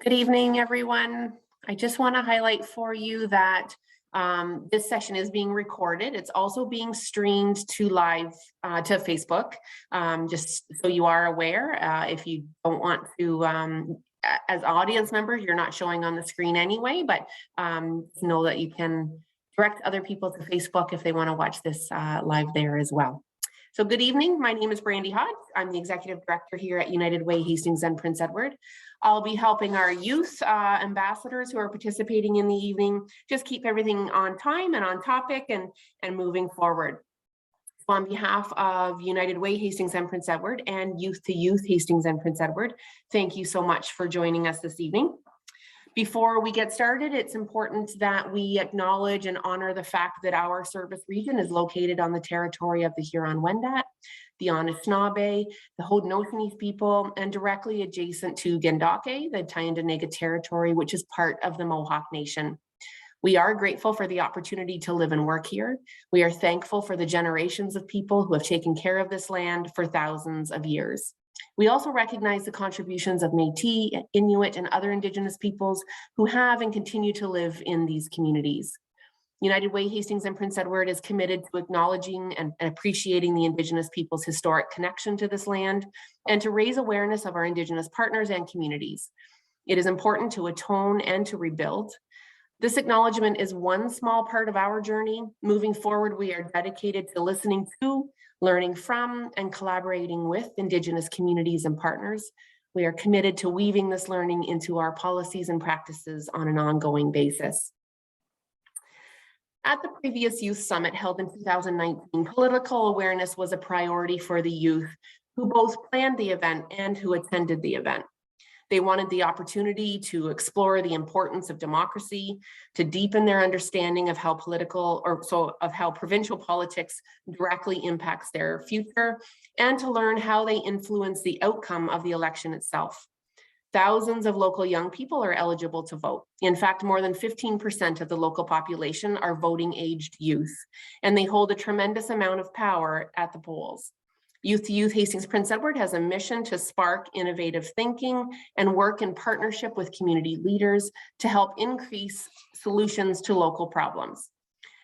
Good evening, everyone. I just want to highlight for you that this session is being recorded. It's also being streamed to live to Facebook, just so you are aware. If you don't want to, as audience members, you're not showing on the screen anyway, but know that you can direct other people to Facebook if they want to watch this live there as well. So good evening, my name is Brandy Hodge. I'm the Executive Director here at United Way, Hastings and Prince Edward. I'll be helping our youth ambassadors who are participating in the evening, just keep everything on time and on topic and moving forward. So on behalf of United Way, Hastings and Prince Edward and Youth to Youth, Hastings and Prince Edward, thank you so much for joining us this evening. Before we get started, it's important that we acknowledge and honor the fact that our service region is located on the territory of the Huron-Wendat, the Anishinaabe, the Haudenosaunee people, and directly adjacent to Gendake, the Tyendinaga territory, which is part of the Mohawk Nation. We are grateful for the opportunity to live and work here. We are thankful for the generations of people who have taken care of this land for thousands of years. We also recognize the contributions of Métis, Inuit, and other Indigenous peoples who have and continue to live in these communities. United Way, Hastings and Prince Edward is committed to acknowledging and appreciating the Indigenous people's historic connection to this land and to raise awareness of our Indigenous partners and communities. It is important to atone and to rebuild. This acknowledgement is one small part of our journey. Moving forward, we are dedicated to listening to, learning from, and collaborating with Indigenous communities and partners. We are committed to weaving this learning into our policies and practices on an ongoing basis. At the previous Youth Summit held in 2019, political awareness was a priority for the youth who both planned the event and who attended the event. They wanted the opportunity to explore the importance of democracy, to deepen their understanding of how provincial politics directly impacts their future, and to learn how they influence the outcome of the election itself. Thousands of local young people are eligible to vote. In fact, more than 15% of the local population are voting-aged youth, and they hold a tremendous amount of power at the polls. Youth to Youth Hastings Prince Edward has a mission to spark innovative thinking and work in partnership with community leaders to help increase solutions to local problems.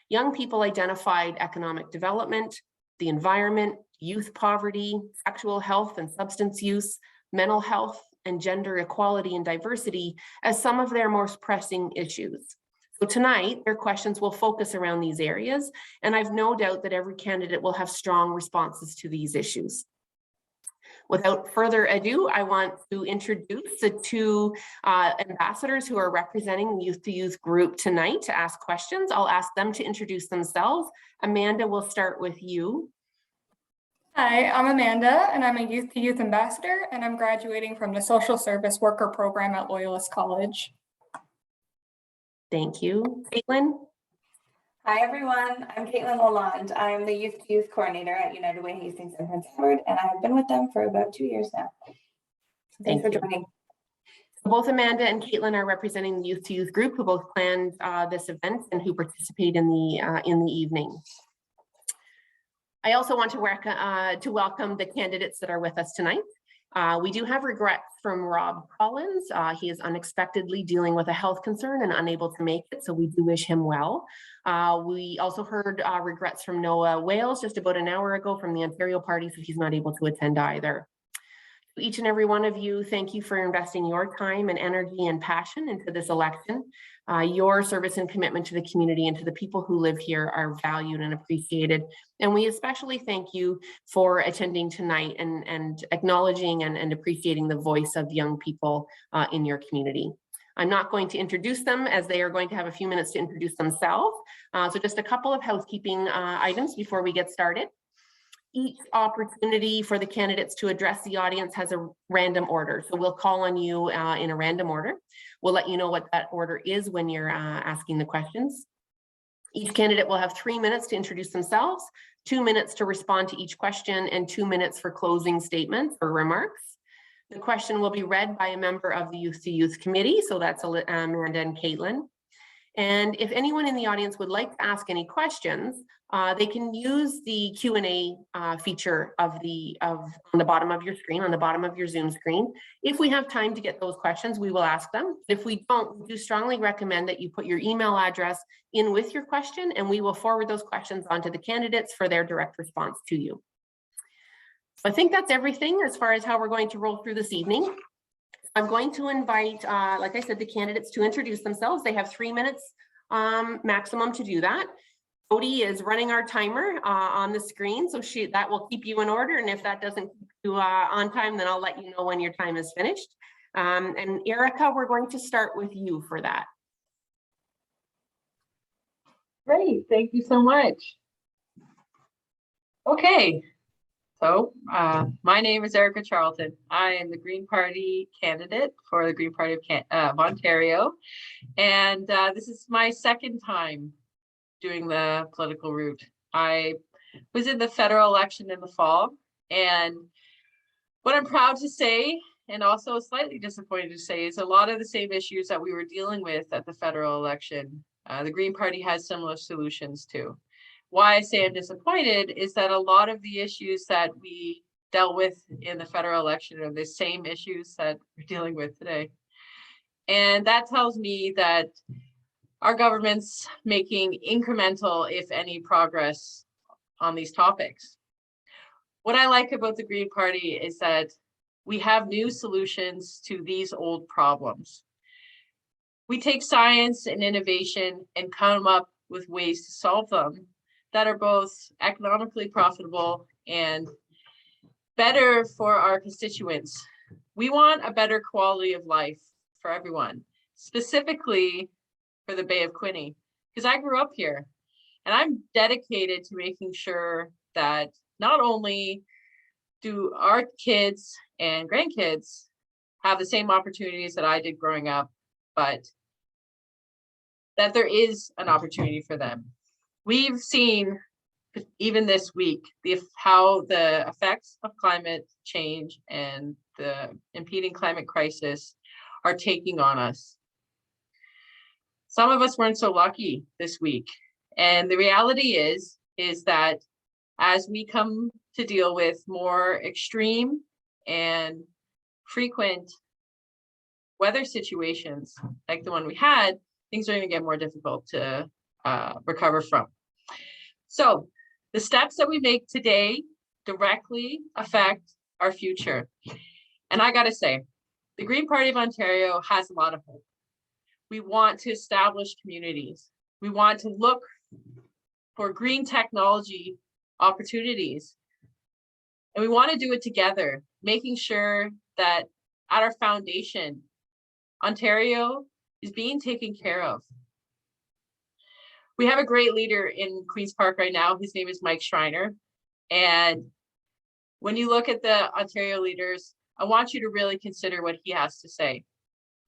Young people identified economic development, the environment, youth poverty, sexual health and substance use, mental health, and gender equality and diversity as some of their most pressing issues. So tonight, their questions will focus around these areas, and I've no doubt that every candidate will have strong responses to these issues. Without further ado, I want to introduce the two ambassadors who are representing the Youth to Youth group tonight to ask questions. I'll ask them to introduce themselves. Amanda, we'll start with you. Hi, I'm Amanda, and I'm a Youth to Youth ambassador, and I'm graduating from the Social Service Worker program at Loyalist College. Thank you. Caitlin? Hi, everyone. I'm Caitlin Lalonde. I'm the Youth to Youth coordinator at United Way, Hastings and Prince Edward, and I've been with them for about 2 years now. Thanks for joining. Both Amanda and Caitlin are representing the Youth to Youth group who both planned this event and who participate in the evening. I also want to welcome the candidates that are with us tonight. We do have regrets from Rob Collins. He is unexpectedly dealing with a health concern and unable to make it, so we do wish him well. We also heard regrets from Noah Wales just about an hour ago from the Ontario Party, so he's not able to attend either. Each and every one of you, thank you for investing your time and energy and passion into this election. Your service and commitment to the community and to the people who live here are valued and appreciated. And we especially thank you for attending tonight and acknowledging and appreciating the voice of young people in your community. I'm not going to introduce them as they are going to have a few minutes to introduce themselves. So just a couple of housekeeping items before we get started. Each opportunity for the candidates to address the audience has a random order. So we'll call on you in a random order. We'll let you know what that order is when you're asking the questions. Each candidate will have 3 minutes to introduce themselves, 2 minutes to respond to each question, and 2 minutes for closing statements or remarks. The question will be read by a member of the Youth to Youth committee. So that's Amanda and Caitlin. And if anyone in the audience would like to ask any questions, they can use the Q&A feature on the bottom of your screen, on the bottom of your Zoom screen. If we have time to get those questions, we will ask them. If we don't, we do strongly recommend that you put your email address in with your question, and we will forward those questions onto the candidates for their direct response to you. So I think that's everything as far as how we're going to roll through this evening. I'm going to invite, like I said, the candidates to introduce themselves. They have 3 minutes maximum to do that. Jody is running our timer on the screen, so that will keep you in order. And if that doesn't keep you on time, then I'll let you know when your time is finished. And Erica, we're going to start with you for that. Great, thank you so much. Okay, so my name is Erica Charlton. I am the Green Party candidate for the Green Party of Ontario. And this is my second time doing the political route. I was in the federal election in the fall, and what I'm proud to say, and also slightly disappointed to say, is a lot of the same issues that we were dealing with at the federal election, the Green Party has similar solutions to. Why I say I'm disappointed is that a lot of the issues that we dealt with in the federal election are the same issues that we're dealing with today. And that tells me that our government's making incremental, if any, progress on these topics. What I like about the Green Party is that we have new solutions to these old problems. We take science and innovation and come up with ways to solve them that are both economically profitable and better for our constituents. We want a better quality of life for everyone, specifically for the Bay of Quinte, because I grew up here, and I'm dedicated to making sure that not only do our kids and grandkids have the same opportunities that I did growing up, but that there is an opportunity for them. We've seen, even this week, how the effects of climate change and the impeding climate crisis are taking on us. Some of us weren't so lucky this week. And the reality is that as we come to deal with more extreme and frequent weather situations like the one we had, things are going to get more difficult to recover from. So the steps that we make today directly affect our future. And I got to say, the Green Party of Ontario has a lot of hope. We want to establish communities. We want to look for green technology opportunities. And we want to do it together, making sure that at our foundation, Ontario is being taken care of. We have a great leader in Queen's Park right now. His name is Mike Schreiner. And when you look at the Ontario leaders, I want you to really consider what he has to say.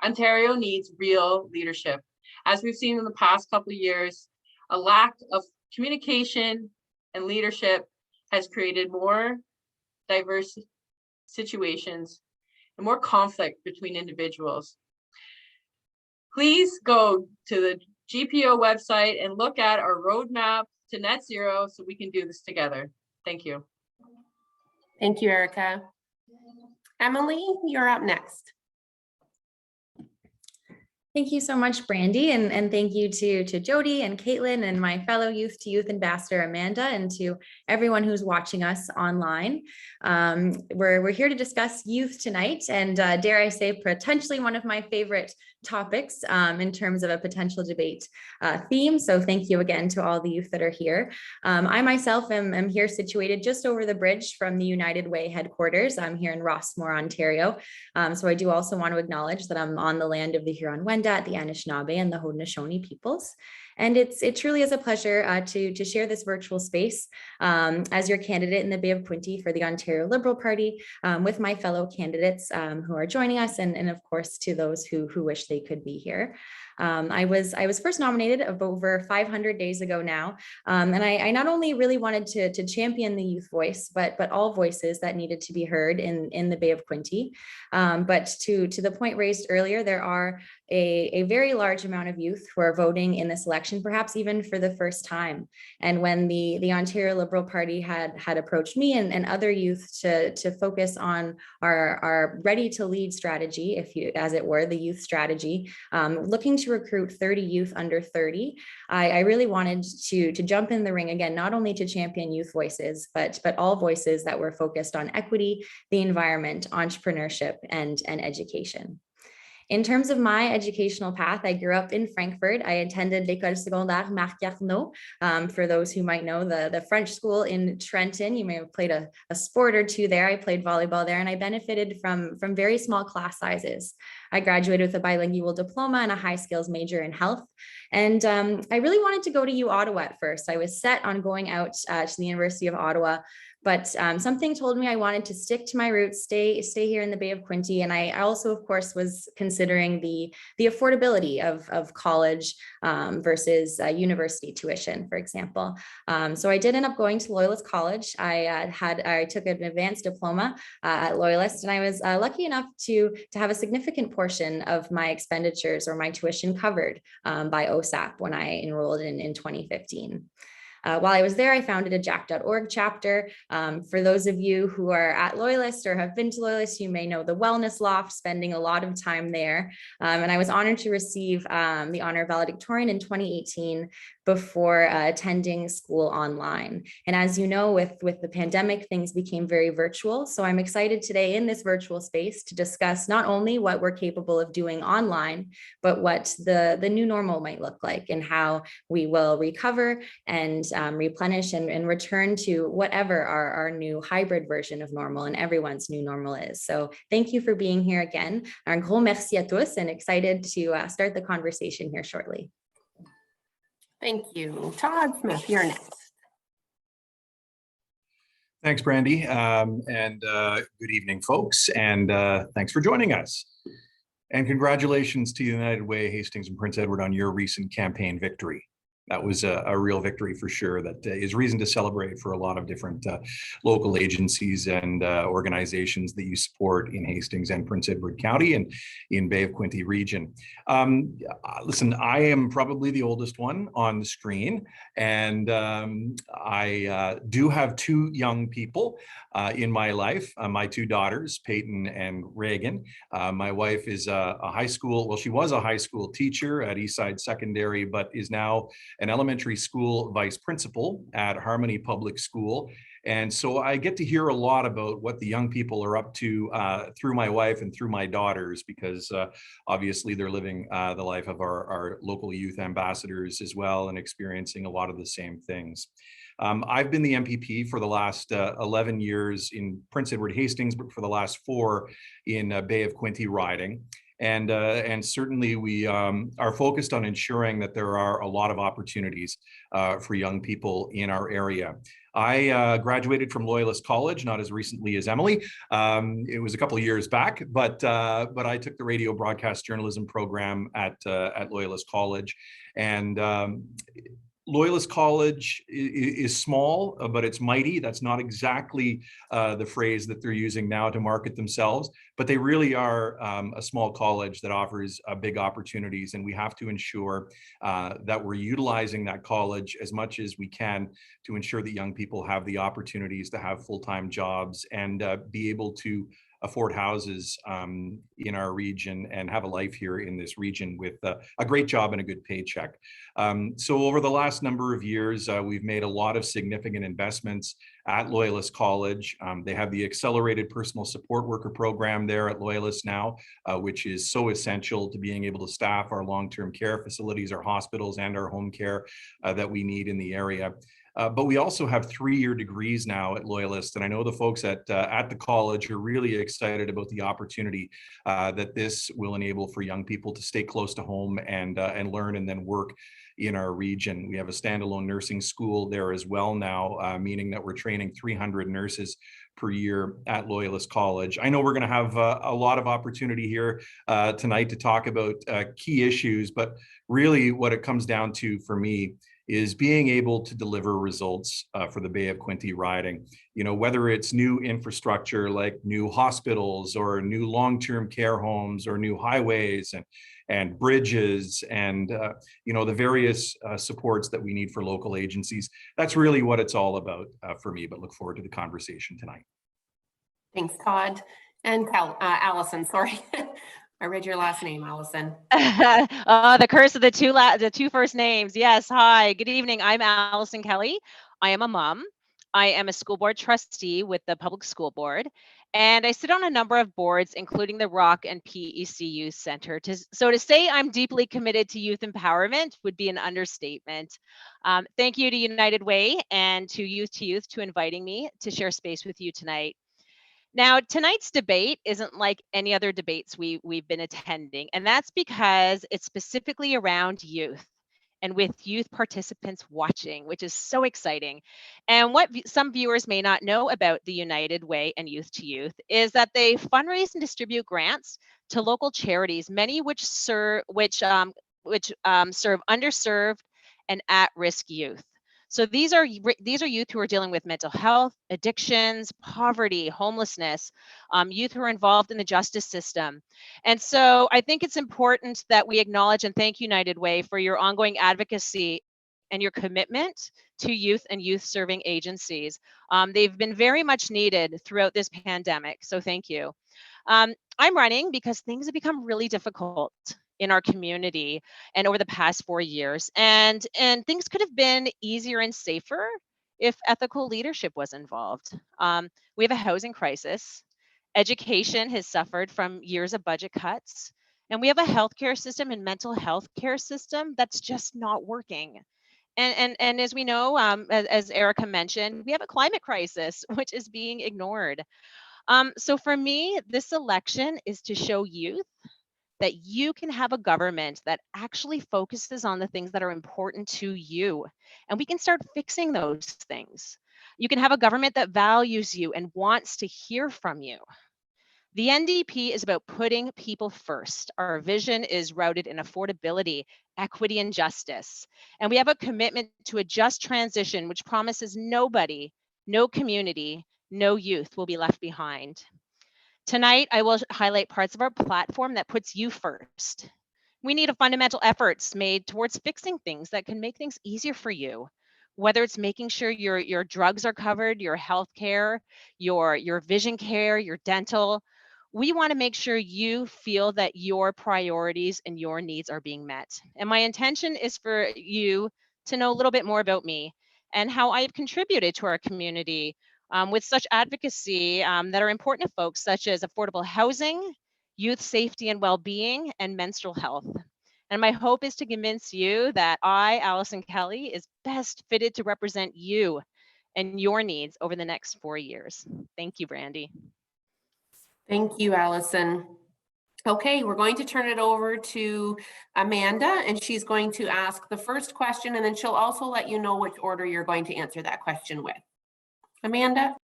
Ontario needs real leadership. As we've seen in the past couple of years, a lack of communication and leadership has created more diverse situations and more conflict between individuals. Please go to the GPO website and look at our roadmap to net zero so we can do this together. Thank you. Thank you, Erica. Emily, you're up next. Thank you so much, Brandy, and thank you to Jody and Caitlin and my fellow Youth to Youth Ambassador Amanda, and to everyone who's watching us online. We're here to discuss youth tonight, and dare I say, potentially one of my favorite topics in terms of a potential debate theme. So thank you again to all the youth that are here. I myself am here situated just over the bridge from the United Way headquarters. I'm here in Rossmore, Ontario. So I do also want to acknowledge that I'm on the land of the Huron-Wendat, the Anishinaabe, and the Haudenosaunee peoples. And it truly is a pleasure to share this virtual space as your candidate in the Bay of Quinte for the Ontario Liberal Party with my fellow candidates who are joining us, and of course to those who wish they could be here. I was first nominated of over 500 days ago now, and I not only really wanted to champion the youth voice, but all voices that needed to be heard in the Bay of Quinte. But to the point raised earlier, there are a very large amount of youth who are voting in this election, perhaps even for the first time. And when the Ontario Liberal Party had approached me and other youth to focus on our ready to lead strategy, as it were, the youth strategy, looking to recruit 30 youth under 30, I really wanted to jump in the ring again, not only to champion youth voices, but all voices that were focused on equity, the environment, entrepreneurship, and education. In terms of my educational path, I grew up in Frankfurt. I attended L'École Secondaire Marc Garneau. For those who might know, the French school in Trenton. You may have played a sport or two there. I played volleyball there, and I benefited from very small class sizes. I graduated with a bilingual diploma and a high skills major in health. And I really wanted to go to U Ottawa at first. I was set on going out to the University of Ottawa, but something told me I wanted to stick to my roots, stay here in the Bay of Quinte. And I also, of course, was considering the affordability of college versus university tuition, for example. So I did end up going to Loyalist College. I took an advanced diploma at Loyalist, and I was lucky enough to have a significant portion of my expenditures or my tuition covered by OSAP when I enrolled in 2015. While I was there, I founded a Jack.org chapter. For those of you who are at Loyalist or have been to Loyalist, you may know the Wellness Loft, spending a lot of time there. And I was honored to receive the honor of valedictorian in 2018 before attending school online. And as you know, with the pandemic, things became very virtual. So I'm excited today in this virtual space to discuss not only what we're capable of doing online, but what the new normal might look like and how we will recover and replenish and return to whatever our new hybrid version of normal and everyone's new normal is. So thank you for being here again. Un gros merci à tous, and excited to start the conversation here shortly. Thank you. Todd Smith, you're next. Thanks, Brandy, and good evening, folks, and thanks for joining us. And congratulations to United Way, Hastings and Prince Edward on your recent campaign victory. That was a real victory for sure. That is reason to celebrate for a lot of different local agencies and organizations that you support in Hastings and Prince Edward County and in Bay of Quinte region. Listen, I am probably the oldest one on the screen, and I do have two young people in my life, my two daughters, Peyton and Reagan. My wife is a high school, well, she was a high school teacher at Eastside Secondary, but is now an elementary school vice principal at Harmony Public School. And so I get to hear a lot about what the young people are up to through my wife and through my daughters, because obviously they're living the life of our local youth ambassadors as well and experiencing a lot of the same things. I've been the MPP for the last 11 years in Prince Edward Hastings, but for the last 4 in Bay of Quinte riding. And certainly we are focused on ensuring that there are a lot of opportunities for young people in our area. I graduated from Loyalist College, not as recently as Emily. It was a couple of years back, but I took the radio broadcast journalism program at Loyalist College. And Loyalist College is small, but it's mighty. That's not exactly the phrase that they're using now to market themselves, but they really are a small college that offers big opportunities. And we have to ensure that we're utilizing that college as much as we can to ensure that young people have the opportunities to have full-time jobs and be able to afford houses in our region and have a life here in this region with a great job and a good paycheck. So over the last number of years, we've made a lot of significant investments at Loyalist College. They have the accelerated personal support worker program there at Loyalist now, which is so essential to being able to staff our long-term care facilities, our hospitals, and our home care that we need in the area. But we also have 3-year degrees now at Loyalist, and I know the folks at the college are really excited about the opportunity that this will enable for young people to stay close to home and learn and then work in our region. We have a standalone nursing school there as well now, meaning that we're training 300 nurses per year at Loyalist College. I know we're going to have a lot of opportunity here tonight to talk about key issues, but really what it comes down to for me is being able to deliver results for the Bay of Quinte riding. You know, whether it's new infrastructure like new hospitals or new long-term care homes or new highways and bridges and you know, the various supports that we need for local agencies. That's really what it's all about for me, but look forward to the conversation tonight. Thanks, Todd. And Allison, sorry. I read your last name, Allison. The curse of the two first names. Yes. Hi, good evening. I'm Alison Kelly. I am a mom. I am a school board trustee with the public school board, and I sit on a number of boards, including the Rock and PEC Youth Center. So to say I'm deeply committed to youth empowerment would be an understatement. Thank you to United Way and to Youth to inviting me to share space with you tonight. Now, tonight's debate isn't like any other debates we've been attending, and that's because it's specifically around youth and with youth participants watching, which is so exciting. And what some viewers may not know about the United Way and Youth to Youth is that they fundraise and distribute grants to local charities, many which serve underserved and at-risk youth. So these are youth who are dealing with mental health, addictions, poverty, homelessness, youth who are involved in the justice system. And so I think it's important that we acknowledge and thank United Way for your ongoing advocacy and your commitment to youth and youth serving agencies. They've been very much needed throughout this pandemic, so thank you. I'm running because things have become really difficult in our community and over the past 4 years. And things could have been easier and safer if ethical leadership was involved. We have a housing crisis. Education has suffered from years of budget cuts. And we have a healthcare system and mental health care system that's just not working. And as we know, as Erica mentioned, we have a climate crisis, which is being ignored. So for me, this election is to show youth that you can have a government that actually focuses on the things that are important to you. And we can start fixing those things. You can have a government that values you and wants to hear from you. The NDP is about putting people first. Our vision is rooted in affordability, equity, and justice. And we have a commitment to a just transition, which promises nobody, no community, no youth will be left behind. Tonight, I will highlight parts of our platform that puts you first. We need a fundamental efforts made towards fixing things that can make things easier for you, whether it's making sure your drugs are covered, your health care, your vision care, your dental. We want to make sure you feel that your priorities and your needs are being met. And my intention is for you to know a little bit more about me and how I've contributed to our community with such advocacy that are important to folks, such as affordable housing, youth safety and well-being, and menstrual health. And my hope is to convince you that I, Alison Kelly, is best fitted to represent you and your needs over the next 4 years. Thank you, Brandy. Thank you, Allison. Okay, we're going to turn it over to Amanda, and she's going to ask the first question, and then she'll also let you know which order you're going to answer that question with. Amanda?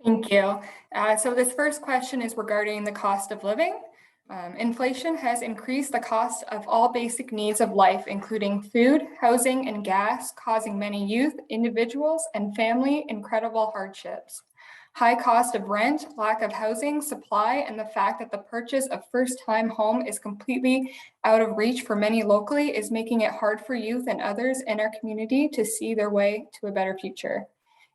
Thank you. So this first question is regarding the cost of living. Inflation has increased the cost of all basic needs of life, including food, housing, and gas, causing many youth, individuals, and family incredible hardships. High cost of rent, lack of housing supply, and the fact that the purchase of first-time home is completely out of reach for many locally is making it hard for youth and others in our community to see their way to a better future.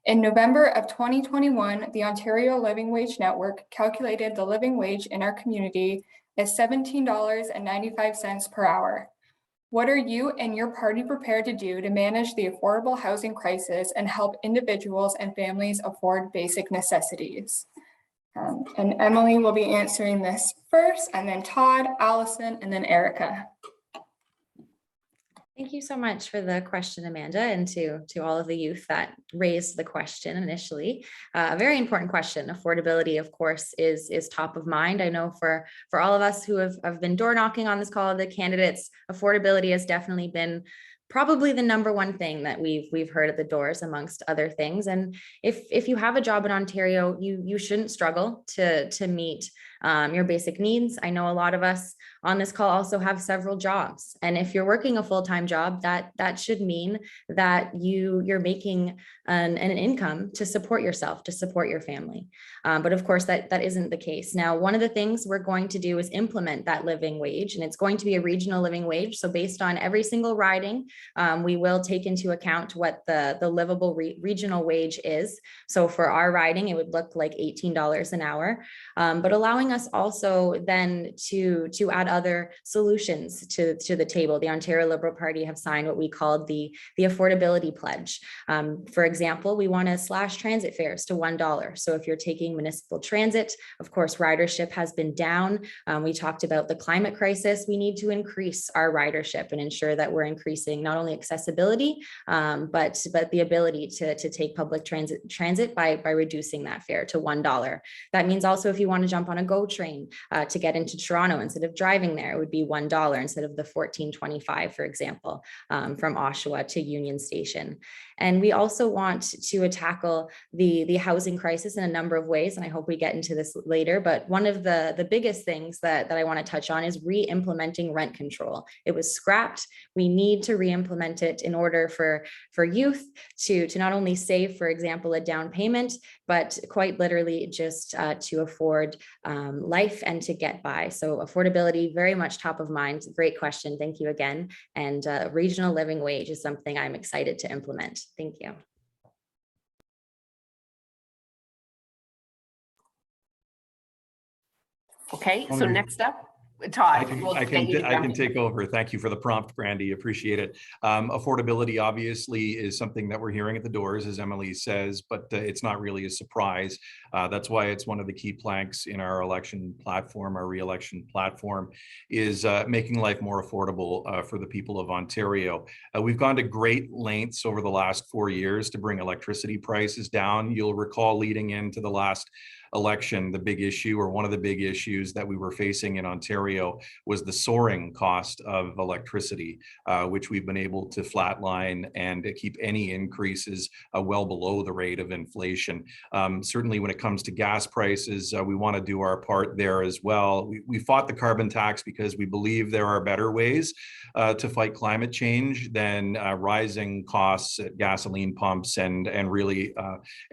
In November of 2021, the Ontario Living Wage Network calculated the living wage in our community as $17.95 per hour. What are you and your party prepared to do to manage the affordable housing crisis and help individuals and families afford basic necessities? And Emily will be answering this first, and then Todd, Allison, and then Erica. Thank you so much for the question, Amanda, and to all of the youth that raised the question initially. A very important question. Affordability, of course, is top of mind. I know for all of us who have been door knocking on this call, the candidates, affordability has definitely been probably the number one thing that we've heard at the doors, amongst other things. And if you have a job in Ontario, you shouldn't struggle to meet your basic needs. I know a lot of us on this call also have several jobs. And if you're working a full-time job, that should mean that you're making an income to support yourself, to support your family. But of course, that isn't the case. Now, one of the things we're going to do is implement that living wage, and it's going to be a regional living wage. So based on every single riding, we will take into account what the livable regional wage is. So for our riding, it would look like $18 an hour, but allowing us also then to add other solutions to the table. The Ontario Liberal Party have signed what we called the affordability pledge. For example, we want to slash transit fares to $1. So if you're taking municipal transit, of course, ridership has been down. We talked about the climate crisis. We need to increase our ridership and ensure that we're increasing not only accessibility, but the ability to take public transit by reducing that fare to $1. That means also if you want to jump on a GO train to get into Toronto, instead of driving there, it would be $1 instead of the $14.25, for example, from Oshawa to Union Station. And we also want to tackle the housing crisis in a number of ways, and I hope we get into this later. But one of the biggest things that I want to touch on is re-implementing rent control. It was scrapped. We need to re-implement it in order for youth to not only save, for example, a down payment, but quite literally just to afford life and to get by. So affordability, very much top of mind. Great question. Thank you again. And regional living wage is something I'm excited to implement. Thank you. Okay, so next up, Todd. I can take over. Thank you for the prompt, Brandy. Appreciate it. Affordability obviously is something that we're hearing at the doors, as Emily says, but it's not really a surprise. That's why it's one of the key planks in our election platform, our re-election platform, is making life more affordable for the people of Ontario. We've gone to great lengths over the last 4 years to bring electricity prices down. You'll recall leading into the last election, the big issue, or one of the big issues that we were facing in Ontario, was the soaring cost of electricity, which we've been able to flatline and keep any increases well below the rate of inflation. Certainly when it comes to gas prices, we want to do our part there as well. We fought the carbon tax because we believe there are better ways to fight climate change than rising costs at gasoline pumps and really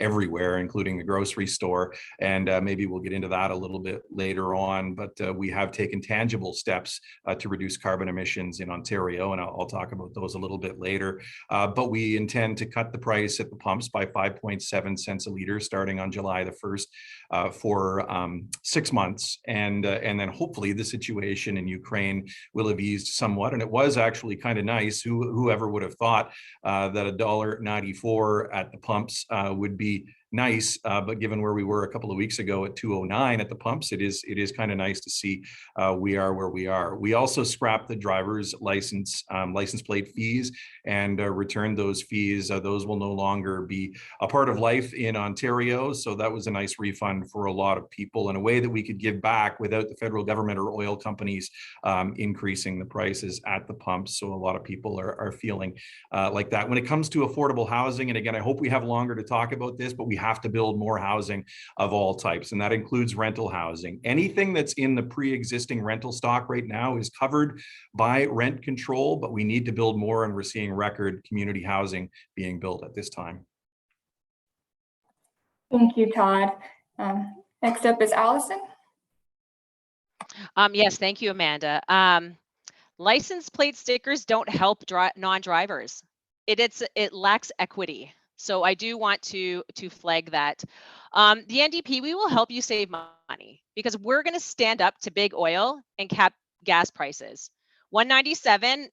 everywhere, including the grocery store. And maybe we'll get into that a little bit later on, but we have taken tangible steps to reduce carbon emissions in Ontario, and I'll talk about those a little bit later. But we intend to cut the price at the pumps by 5.7 cents a liter starting on July the 1st for 6 months. And then hopefully the situation in Ukraine will have eased somewhat. And it was actually kind of nice. Whoever would have thought that $1.94 at the pumps would be nice, but given where we were a couple of weeks ago at 209 at the pumps, it is kind of nice to see we are where we are. We also scrapped the driver's license plate fees and returned those fees. Those will no longer be a part of life in Ontario. So that was a nice refund for a lot of people in a way that we could give back without the federal government or oil companies increasing the prices at the pumps. So a lot of people are feeling like that. When it comes to affordable housing, and again, I hope we have longer to talk about this, but we have to build more housing of all types, and that includes rental housing. Anything that's in the pre-existing rental stock right now is covered by rent control, but we need to build more, and we're seeing record community housing being built at this time. Thank you, Todd. Next up is Allison. Yes, thank you, Amanda. License plate stickers don't help non-drivers. It lacks equity. So I do want to flag that. The NDP, we will help you save money because we're going to stand up to big oil and cap gas prices. $1.97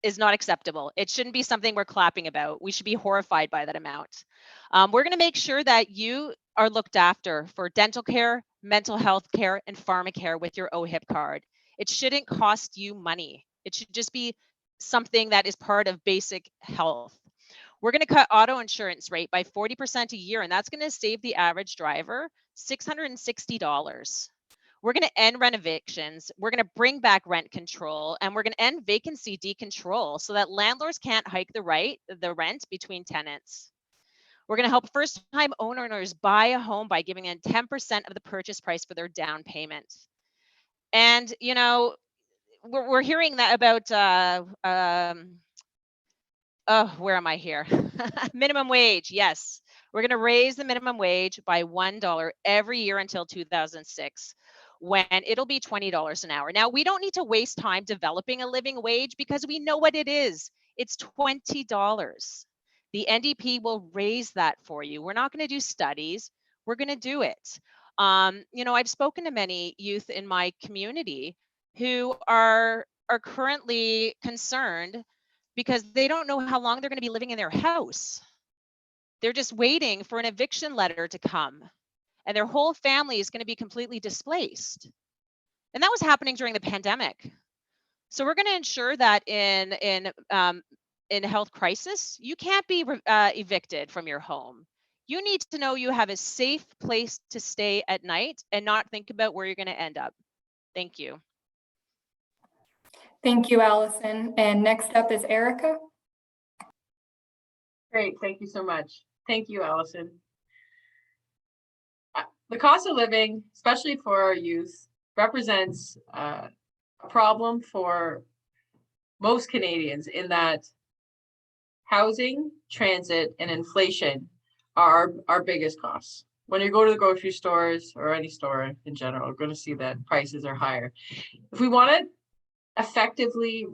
is not acceptable. It shouldn't be something we're clapping about. We should be horrified by that amount. We're going to make sure that you are looked after for dental care, mental health care, and pharmacare with your OHIP card. It shouldn't cost you money. It should just be something that is part of basic health. We're going to cut auto insurance rate by 40% a year, and that's going to save the average driver $660. We're going to end rent evictions. We're going to bring back rent control, and we're going to end vacancy decontrol so that landlords can't hike the rent between tenants. We're going to help first-time owners buy a home by giving them 10% of the purchase price for their down payment. And, you know, we're hearing that about, where am I here? Minimum wage. Yes. We're going to raise the minimum wage by $1 every year until 2006, when it'll be $20 an hour. Now, we don't need to waste time developing a living wage because we know what it is. It's $20. The NDP will raise that for you. We're not going to do studies. We're going to do it. You know, I've spoken to many youth in my community who are currently concerned because they don't know how long they're going to be living in their house. They're just waiting for an eviction letter to come, and their whole family is going to be completely displaced. And that was happening during the pandemic. So we're going to ensure that in health crisis, you can't be evicted from your home. You need to know you have a safe place to stay at night and not think about where you're going to end up. Thank you. Thank you, Allison. And next up is Erica. Great, thank you so much. Thank you, Allison. The cost of living, especially for our youth, represents a problem for most Canadians in that housing, transit, and inflation are our biggest costs. When you go to the grocery stores or any store in general, you're going to see that prices are higher. If we want to effectively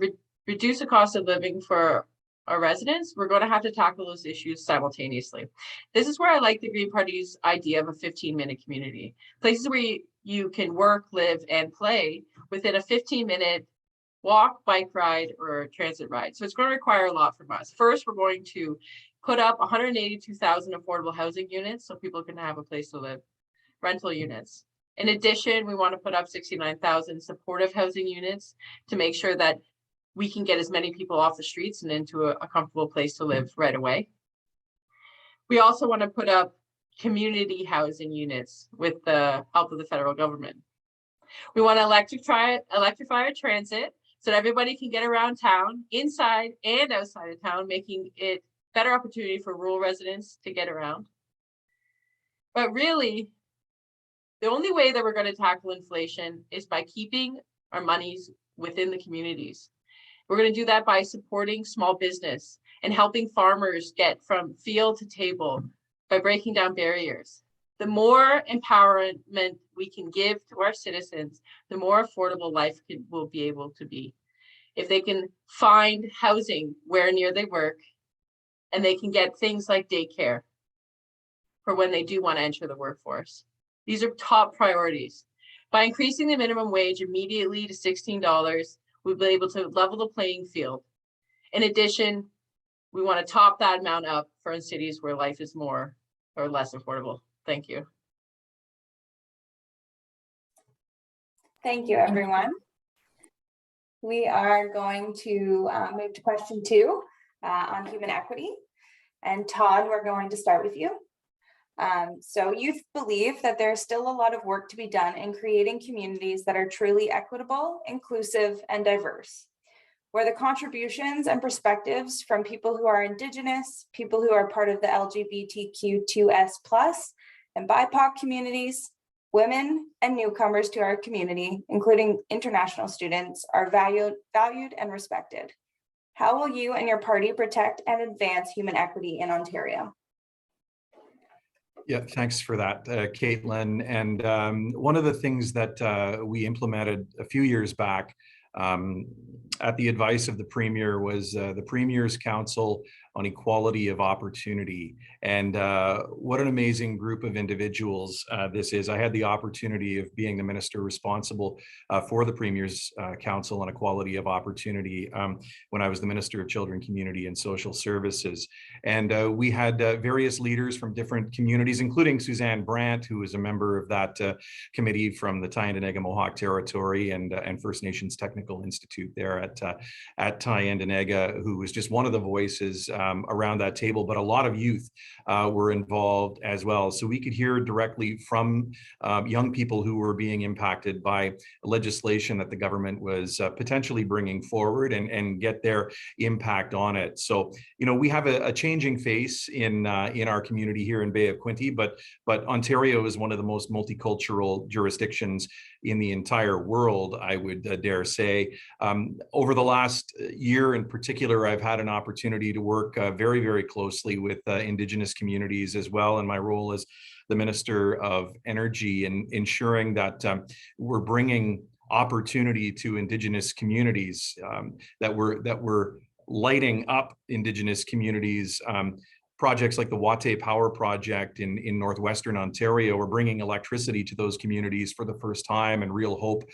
reduce the cost of living for our residents, we're going to have to tackle those issues simultaneously. This is where I like the Green Party's idea of a 15-minute community. Places where you can work, live, and play within a 15-minute walk, bike ride, or transit ride. So it's going to require a lot from us. First, we're going to put up 182,000 affordable housing units so people can have a place to live, rental units. In addition, we want to put up 69,000 supportive housing units to make sure that we can get as many people off the streets and into a comfortable place to live right away. We also want to put up community housing units with the help of the federal government. We want to electrify our transit so that everybody can get around town, inside and outside of town, making it better opportunity for rural residents to get around. But really, the only way that we're going to tackle inflation is by keeping our monies within the communities. We're going to do that by supporting small business and helping farmers get from field to table by breaking down barriers. The more empowerment we can give to our citizens, the more affordable life will be able to be. If they can find housing where near they work, and they can get things like daycare for when they do want to enter the workforce. These are top priorities. By increasing the minimum wage immediately to $16, we'll be able to level the playing field. In addition, we want to top that amount up for cities where life is more or less affordable. Thank you. Thank you, everyone. We are going to move to question 2 on human equity. And Todd, we're going to start with you. So youth believe that there's still a lot of work to be done in creating communities that are truly equitable, inclusive, and diverse, where the contributions and perspectives from people who are Indigenous, people who are part of the LGBTQ2S+ and BIPOC communities, women and newcomers to our community, including international students, are valued and respected. How will you and your party protect and advance human equity in Ontario? Yeah, thanks for that, Caitlin. And one of the things that we implemented a few years back at the advice of the Premier was the Premier's Council on Equality of Opportunity. And what an amazing group of individuals this is. I had the opportunity of being the minister responsible for the Premier's Council on Equality of Opportunity when I was the Minister of Children, Community and Social Services. And we had various leaders from different communities, including Suzanne Brandt, who is a member of that committee from the Tyendinaga Mohawk Territory and First Nations Technical Institute there at Tyendinaga, who was just one of the voices around that table, but a lot of youth were involved as well. So we could hear directly from young people who were being impacted by legislation that the government was potentially bringing forward and get their impact on it. So, you know, we have a changing face in our community here in Bay of Quinte, but Ontario is one of the most multicultural jurisdictions in the entire world, I would dare say. Over the last year in particular, I've had an opportunity to work very, very closely with Indigenous communities as well in my role as the Minister of Energy, and ensuring that we're bringing opportunity to Indigenous communities, that we're lighting up Indigenous communities. Projects like the Wate Power Project in northwestern Ontario are bringing electricity to those communities for the first time, and real hope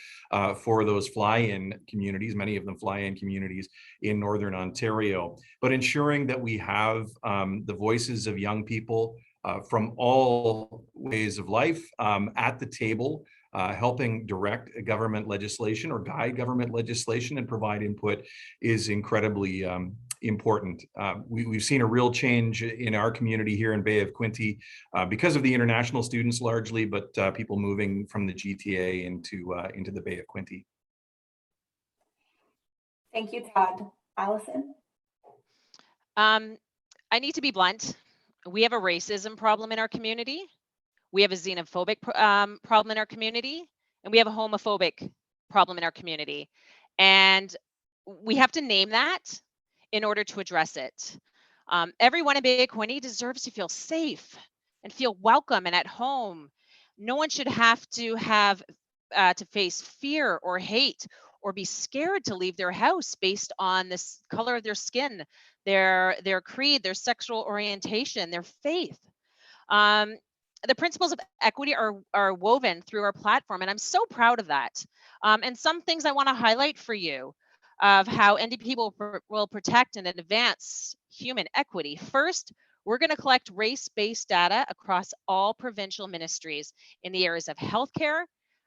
for those fly-in communities, many of them fly-in communities in northern Ontario. But ensuring that we have the voices of young people from all ways of life at the table, helping direct government legislation or guide government legislation and provide input is incredibly important. We've seen a real change in our community here in Bay of Quinte because of the international students largely, but people moving from the GTA into the Bay of Quinte. Thank you, Todd. Allison? I need to be blunt. We have a racism problem in our community. We have a xenophobic problem in our community, and we have a homophobic problem in our community. And we have to name that in order to address it. Everyone in Bay of Quinte deserves to feel safe and feel welcome and at home. No one should have to face fear or hate or be scared to leave their house based on this color of their skin, their creed, their sexual orientation, their faith. The principles of equity are woven through our platform, and I'm so proud of that. And some things I want to highlight for you of how NDP will protect and advance human equity. First, we're going to collect race-based data across all provincial ministries in the areas of healthcare,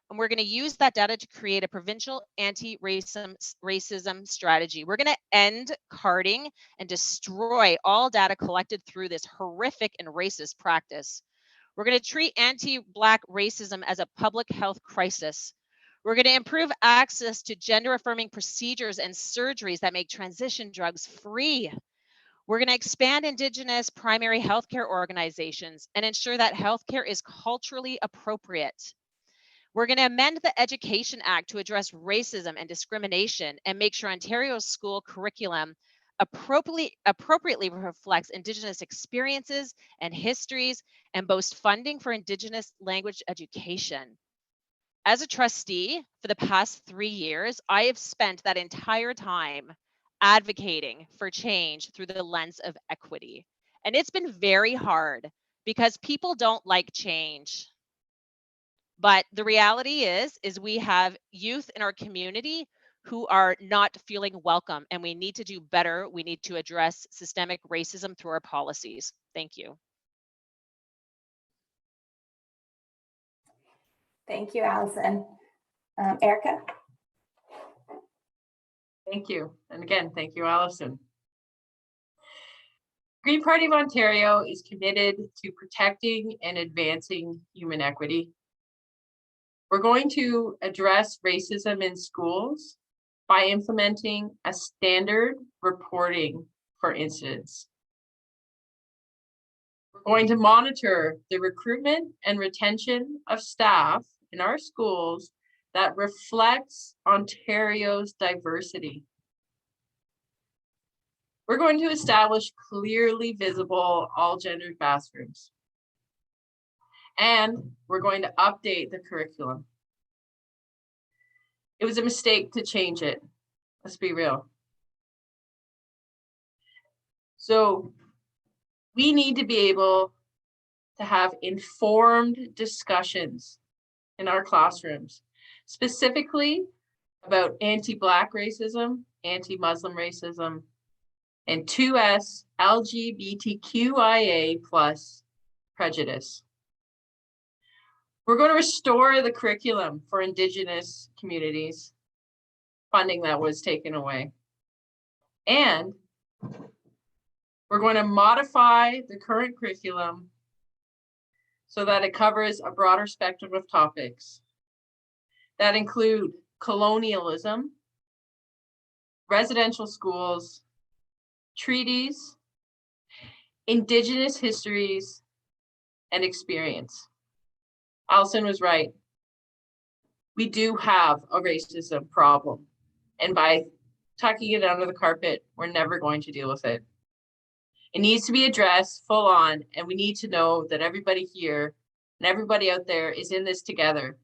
and we're going to use that data to create a provincial anti-racism strategy. We're going to end carding and destroy all data collected through this horrific and racist practice. We're going to treat anti-Black racism as a public health crisis. We're going to improve access to gender-affirming procedures and surgeries that make transition drugs free. We're going to expand Indigenous primary healthcare organizations and ensure that healthcare is culturally appropriate. We're going to amend the Education Act to address racism and discrimination and make sure Ontario's school curriculum appropriately reflects Indigenous experiences and histories and boast funding for Indigenous language education. As a trustee for the past 3 years, I have spent that entire time advocating for change through the lens of equity. And it's been very hard because people don't like change. But the reality is we have youth in our community who are not feeling welcome, and we need to do better. We need to address systemic racism through our policies. Thank you. Thank you, Allison. Erica? Thank you. And again, thank you, Allison. Green Party of Ontario is committed to protecting and advancing human equity. We're going to address racism in schools by implementing a standard reporting for incidents. We're going to monitor the recruitment and retention of staff in our schools that reflects Ontario's diversity. We're going to establish clearly visible all-gendered bathrooms. And we're going to update the curriculum. It was a mistake to change it. Let's be real. So we need to be able to have informed discussions in our classrooms, specifically about anti-Black racism, anti-Muslim racism, and 2S LGBTQIA plus prejudice. We're going to restore the curriculum for Indigenous communities, funding that was taken away. And we're going to modify the current curriculum so that it covers a broader spectrum of topics that include colonialism, residential schools, treaties, Indigenous histories, and experience. Allison was right. We do have a racism problem, and by tucking it under the carpet, we're never going to deal with it. It needs to be addressed full on, and we need to know that everybody here and everybody out there is in this together.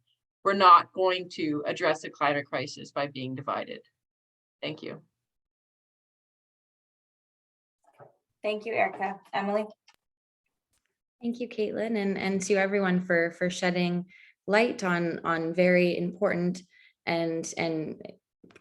We're not going to address the climate crisis by being divided. Thank you. Thank you, Erica. Emily? Thank you, Caitlin, and to everyone for shedding light on very important and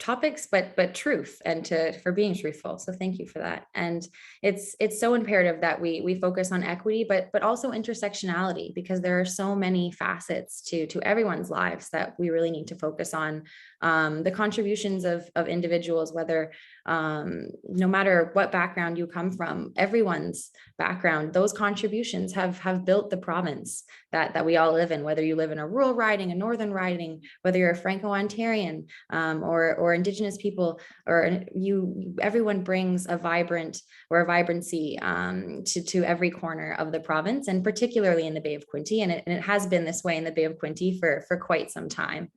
topics, but truth, and for being truthful. So thank you for that. And it's so imperative that we focus on equity, but also intersectionality, because there are so many facets to everyone's lives that we really need to focus on. The contributions of individuals, whether no matter what background you come from, everyone's background, those contributions have built the province that we all live in, whether you live in a rural riding, a northern riding, whether you're a Franco-Ontarian or Indigenous people, or everyone brings a vibrancy to every corner of the province, and particularly in the Bay of Quinte, and it has been this way in the Bay of Quinte for quite some time.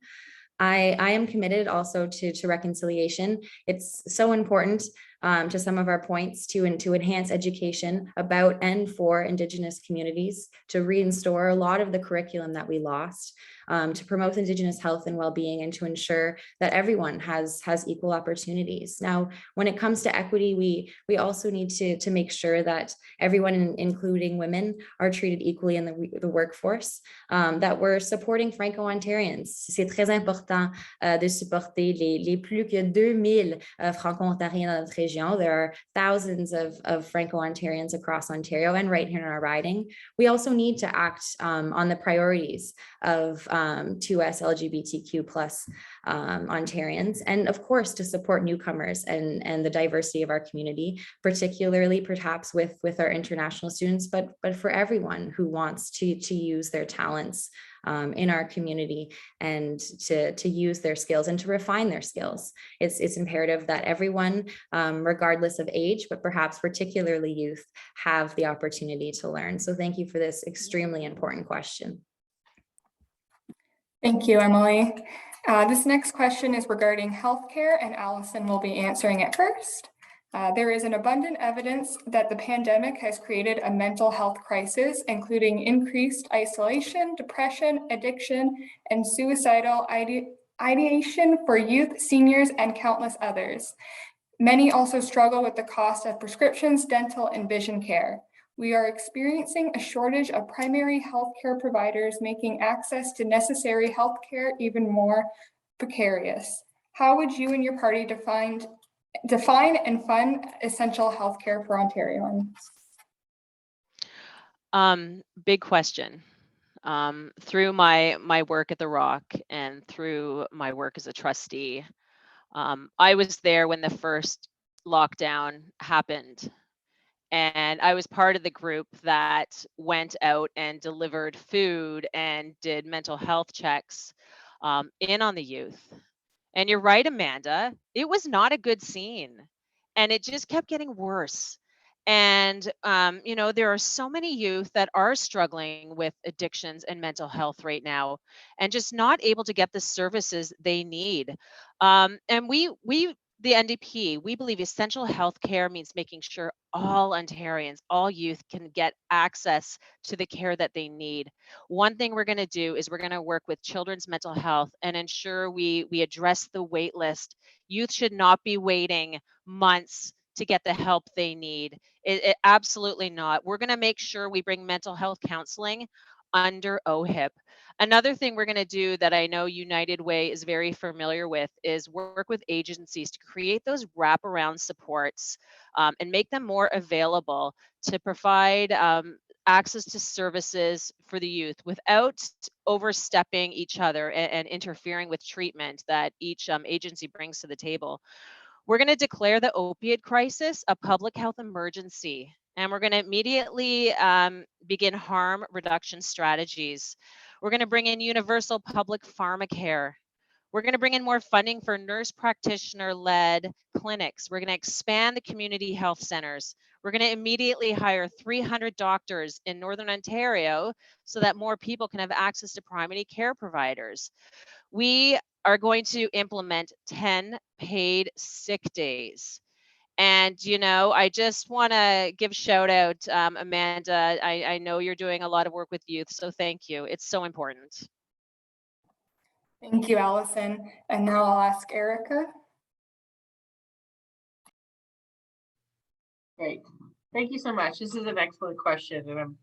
I am committed also to reconciliation. It's so important to some of our points to enhance education about and for Indigenous communities, to restore a lot of the curriculum that we lost, to promote Indigenous health and well-being, and to ensure that everyone has equal opportunities. Now, when it comes to equity, we also need to make sure that everyone, including women, are treated equally in the workforce, that we're supporting Franco-Ontarians. C'est très important de supporter les plus que 2000 Franco-Ontariens dans notre région. There are thousands of Franco-Ontarians across Ontario and right here in our riding. We also need to act on the priorities of 2S LGBTQ plus Ontarians, and of course to support newcomers and the diversity of our community, particularly perhaps with our international students, but for everyone who wants to use their talents in our community and to use their skills and to refine their skills. It's imperative that everyone, regardless of age, but perhaps particularly youth, have the opportunity to learn. So thank you for this extremely important question. Thank you, Emily. This next question is regarding healthcare, and Allison will be answering it first. There is an abundant evidence that the pandemic has created a mental health crisis, including increased isolation, depression, addiction, and suicidal ideation for youth, seniors, and countless others. Many also struggle with the cost of prescriptions, dental, and vision care. We are experiencing a shortage of primary health care providers, making access to necessary health care even more precarious. How would you and your party define and fund essential health care for Ontarians? Big question. Through my work at the Rock and through my work as a trustee, I was there when the first lockdown happened. And I was part of the group that went out and delivered food and did mental health checks in on the youth. And you're right, Amanda, it was not a good scene. And it just kept getting worse. And, there are so many youth that are struggling with addictions and mental health right now and just not able to get the services they need. And the NDP, we believe essential health care means making sure all Ontarians, all youth can get access to the care that they need. One thing we're going to do is we're going to work with children's mental health and ensure we address the wait list. Youth should not be waiting months to get the help they need. It absolutely not. We're going to make sure we bring mental health counseling under OHIP. Another thing we're going to do that I know United Way is very familiar with is work with agencies to create those wraparound supports and make them more available to provide access to services for the youth without overstepping each other and interfering with treatment that each agency brings to the table. We're going to declare the opioid crisis a public health emergency, and we're going to immediately begin harm reduction strategies. We're going to bring in universal public pharmacare. We're going to bring in more funding for nurse practitioner-led clinics. We're going to expand the community health centers. We're going to immediately hire 300 doctors in Northern Ontario so that more people can have access to primary care providers. We are going to implement 10 paid sick days. And, I just want to give shout out, Amanda. I know you're doing a lot of work with youth, so thank you. It's so important. Thank you, Allison. And now I'll ask Erica. Great. Thank you so much. This is an excellent question, and I'm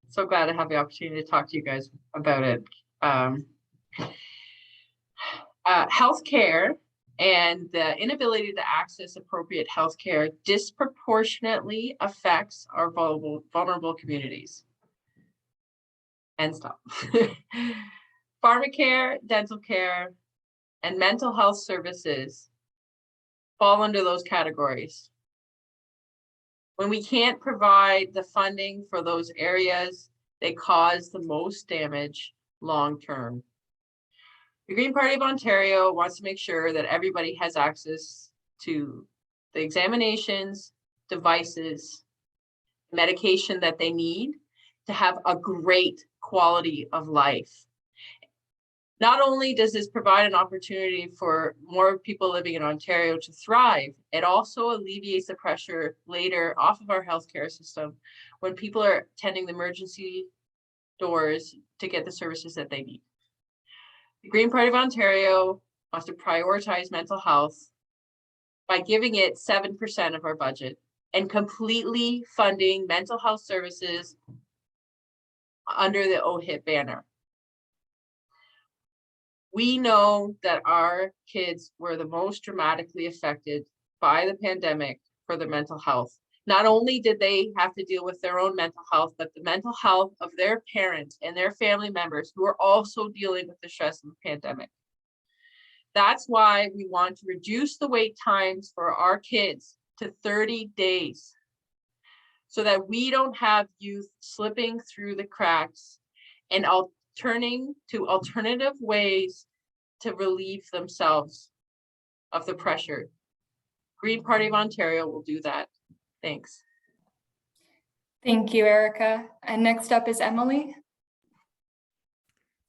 so glad to have the opportunity to talk to you guys about it. Healthcare and the inability to access appropriate healthcare disproportionately affects our vulnerable communities. And stop. Pharmacare, dental care, and mental health services fall under those categories. When we can't provide the funding for those areas, they cause the most damage long-term. The Green Party of Ontario wants to make sure that everybody has access to the examinations, devices, medication that they need to have a great quality of life. Not only does this provide an opportunity for more people living in Ontario to thrive, it also alleviates the pressure later off of our healthcare system when people are attending the emergency doors to get the services that they need. The Green Party of Ontario wants to prioritize mental health by giving it 7% of our budget and completely funding mental health services under the OHIP banner. We know that our kids were the most dramatically affected by the pandemic for their mental health. Not only did they have to deal with their own mental health, but the mental health of their parents and their family members who are also dealing with the stress of the pandemic. That's why we want to reduce the wait times for our kids to 30 days so that we don't have youth slipping through the cracks and turning to alternative ways to relieve themselves of the pressure. Green Party of Ontario will do that. Thanks. Thank you, Erica. And next up is Emily.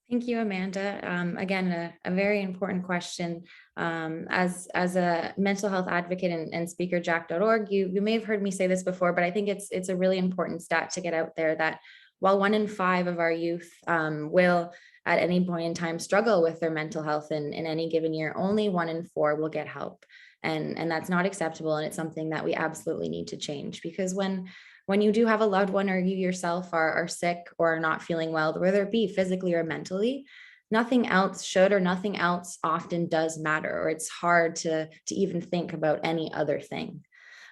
Thank you, Amanda. Again, a very important question. As a mental health advocate and speakerjack.org, you may have heard me say this before, but I think it's a really important stat to get out there that while 1 in 5 of our youth will at any point in time struggle with their mental health in any given year, only 1 in 4 will get help. And that's not acceptable. And it's something that we absolutely need to change, because when you do have a loved one or you yourself are sick or are not feeling well, whether it be physically or mentally, nothing else should or nothing else often does matter, or it's hard to even think about any other thing.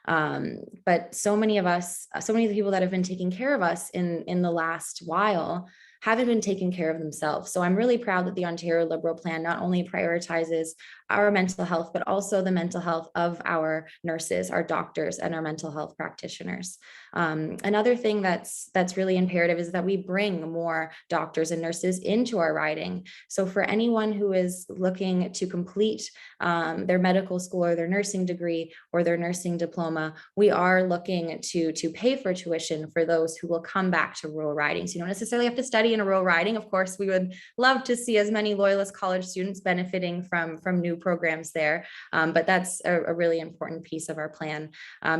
But so many of us, so many of the people that have been taking care of us in the last while haven't been taking care of themselves. So I'm really proud that the Ontario Liberal Plan not only prioritizes our mental health, but also the mental health of our nurses, our doctors, and our mental health practitioners. Another thing that's really imperative is that we bring more doctors and nurses into our riding. So for anyone who is looking to complete their medical school or their nursing degree or their nursing diploma, we are looking to pay for tuition for those who will come back to rural ridings. You don't necessarily have to study in a rural riding. Of course, we would love to see as many Loyalist College students benefiting from new programs there. But that's a really important piece of our plan,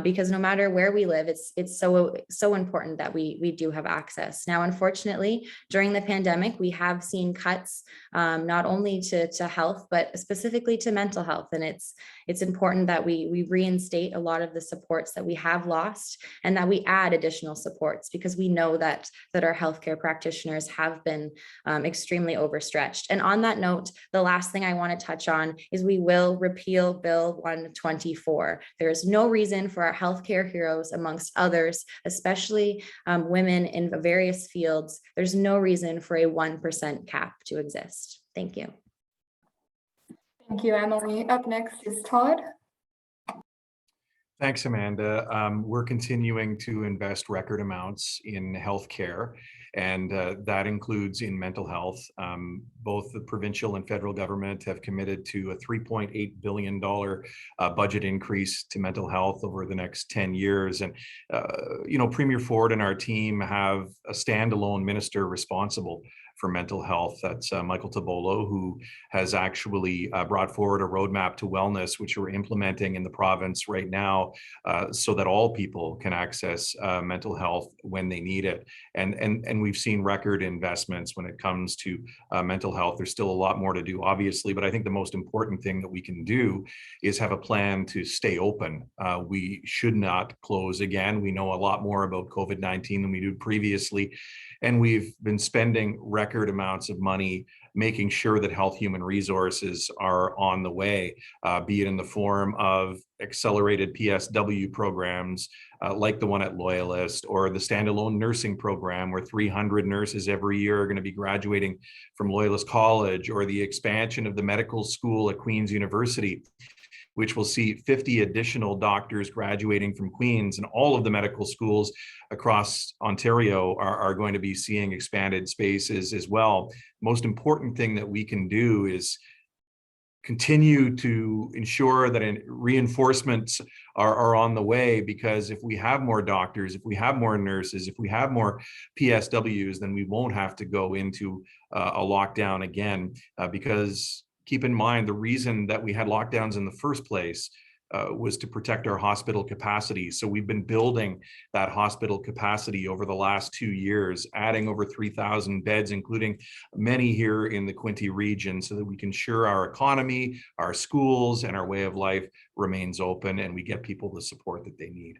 because no matter where we live, it's so important that we do have access. Now, unfortunately, during the pandemic, we have seen cuts, not only to health, but specifically to mental health. And it's important that we reinstate a lot of the supports that we have lost, and that we add additional supports, because we know that our healthcare practitioners have been extremely overstretched. And on that note, the last thing I want to touch on is we will repeal Bill 124. There is no reason for our healthcare heroes, amongst others, especially women in various fields, there's no reason for a 1% cap to exist. Thank you. Thank you, Emily. Up next is Todd. Thanks, Amanda. We're continuing to invest record amounts in healthcare, and that includes in mental health. Both the provincial and federal government have committed to a $3.8 billion budget increase to mental health over the next 10 years. And, Premier Ford and our team have a standalone minister responsible for mental health. That's Michael Tabolo, who has actually brought forward a roadmap to wellness, which we're implementing in the province right now, so that all people can access mental health when they need it. And we've seen record investments when it comes to mental health. There's still a lot more to do, obviously, but I think the most important thing that we can do is have a plan to stay open. We should not close again. We know a lot more about COVID-19 than we did previously. And we've been spending record amounts of money making sure that Health Human Resources are on the way, be it in the form of accelerated PSW programs like the one at Loyalist, or the standalone nursing program where 300 nurses every year are going to be graduating from Loyalist College, or the expansion of the medical school at Queen's University, which will see 50 additional doctors graduating from Queen's, and all of the medical schools across Ontario are going to be seeing expanded spaces as well. Most important thing that we can do is continue to ensure that reinforcements are on the way, because if we have more doctors, if we have more nurses, if we have more PSWs, then we won't have to go into a lockdown again, because keep in mind, the reason that we had lockdowns in the first place was to protect our hospital capacity. So we've been building that hospital capacity over the last 2 years, adding over 3,000 beds, including many here in the Quinte region, so that we can ensure our economy, our schools, and our way of life remains open, and we get people the support that they need.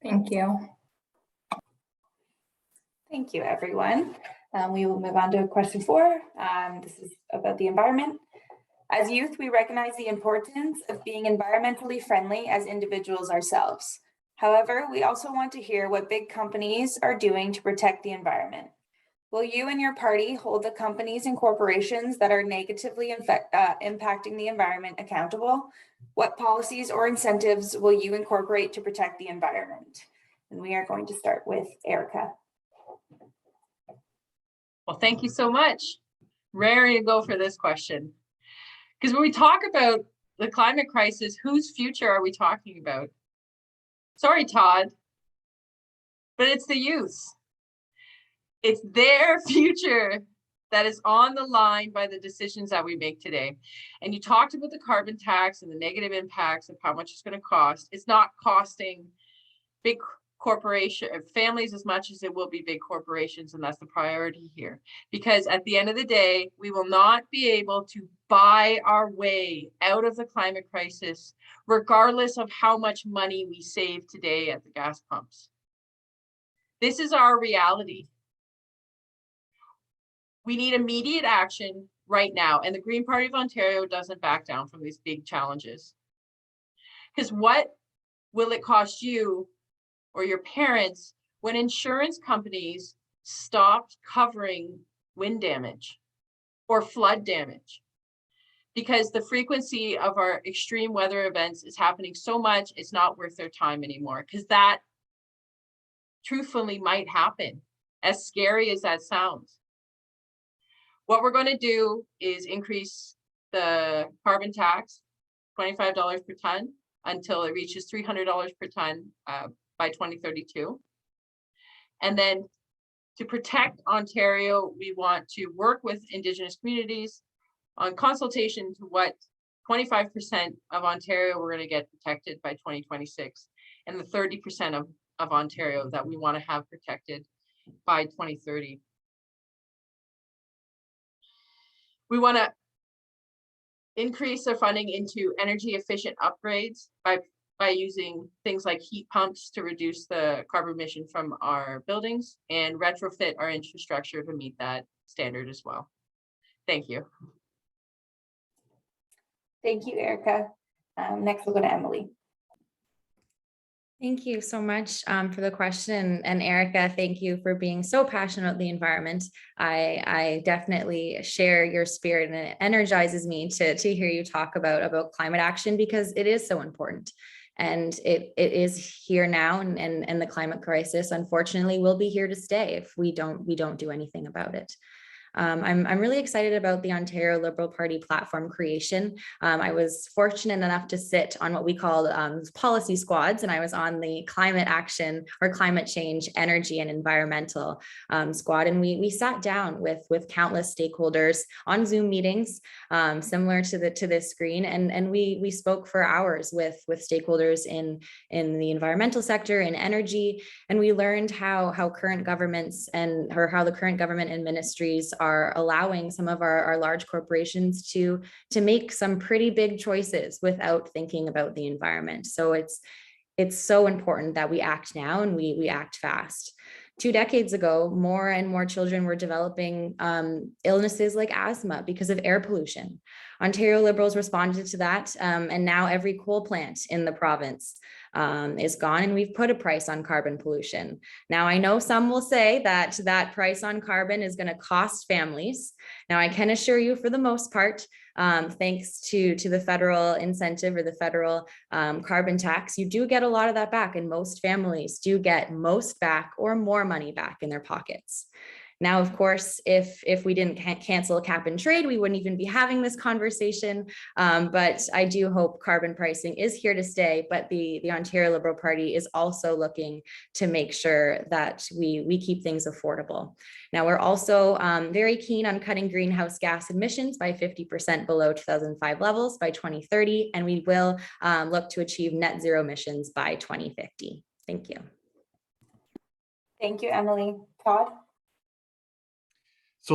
Thank you. Thank you, everyone. We will move on to question 4. This is about the environment. As youth, we recognize the importance of being environmentally friendly as individuals ourselves. However, we also want to hear what big companies are doing to protect the environment. Will you and your party hold the companies and corporations that are negatively impacting the environment accountable? What policies or incentives will you incorporate to protect the environment? And we are going to start with Erica. Well, thank you so much. Raring to go for this question. Because when we talk about the climate crisis, whose future are we talking about? Sorry, Todd, but it's the youth. It's their future that is on the line by the decisions that we make today. And you talked about the carbon tax and the negative impacts of how much it's going to cost. It's not costing big corporation families as much as it will be big corporations, and that's the priority here, because at the end of the day, we will not be able to buy our way out of the climate crisis regardless of how much money we save today at the gas pumps. This is our reality. We need immediate action right now, and the Green Party of Ontario doesn't back down from these big challenges. Because what will it cost you or your parents when insurance companies stopped covering wind damage or flood damage? Because the frequency of our extreme weather events is happening so much, it's not worth their time anymore, because that truthfully might happen, as scary as that sounds. What we're going to do is increase the carbon tax, $25 per ton, until it reaches $300 per ton by 2032. And then To protect Ontario, we want to work with Indigenous communities on consultation to what 25% of Ontario we're going to get protected by 2026, and the 30% of Ontario that we want to have protected by 2030. We want to increase our funding into energy efficient upgrades by using things like heat pumps to reduce the carbon emission from our buildings, and retrofit our infrastructure to meet that standard as well. Thank you. Thank you, Erica. Next, we'll go to Emily. Thank you so much for the question. And Erica, thank you for being so passionate about the environment. I definitely share your spirit, and it energizes me to hear you talk about climate action, because it is so important. And it is here now, and the climate crisis, unfortunately, will be here to stay if we don't do anything about it. I'm really excited about the Ontario Liberal Party platform creation. I was fortunate enough to sit on what we call policy squads, and I was on the climate action or climate change, energy and environmental squad. And we sat down with countless stakeholders on Zoom meetings, similar to this screen. And we spoke for hours with stakeholders in the environmental sector, in energy, and we learned how current governments how the current government and ministries are allowing some of our large corporations to make some pretty big choices without thinking about the environment. So it's so important that we act now, and we act fast. 2 decades ago, more and more children were developing illnesses like asthma because of air pollution. Ontario Liberals responded to that, and now every coal plant in the province is gone, and we've put a price on carbon pollution. Now, I know some will say that that price on carbon is going to cost families. Now, I can assure you, for the most part, thanks to the federal incentive or the federal carbon tax, you do get a lot of that back, and most families do get most back or more money back in their pockets. Now, of course, if we didn't cancel cap and trade, we wouldn't even be having this conversation. But I do hope carbon pricing is here to stay. But the Ontario Liberal Party is also looking to make sure that we keep things affordable. Now, we're also very keen on cutting greenhouse gas emissions by 50% below 2005 levels by 2030, and we will look to achieve net zero emissions by 2050. Thank you. Thank you, Emily. Todd?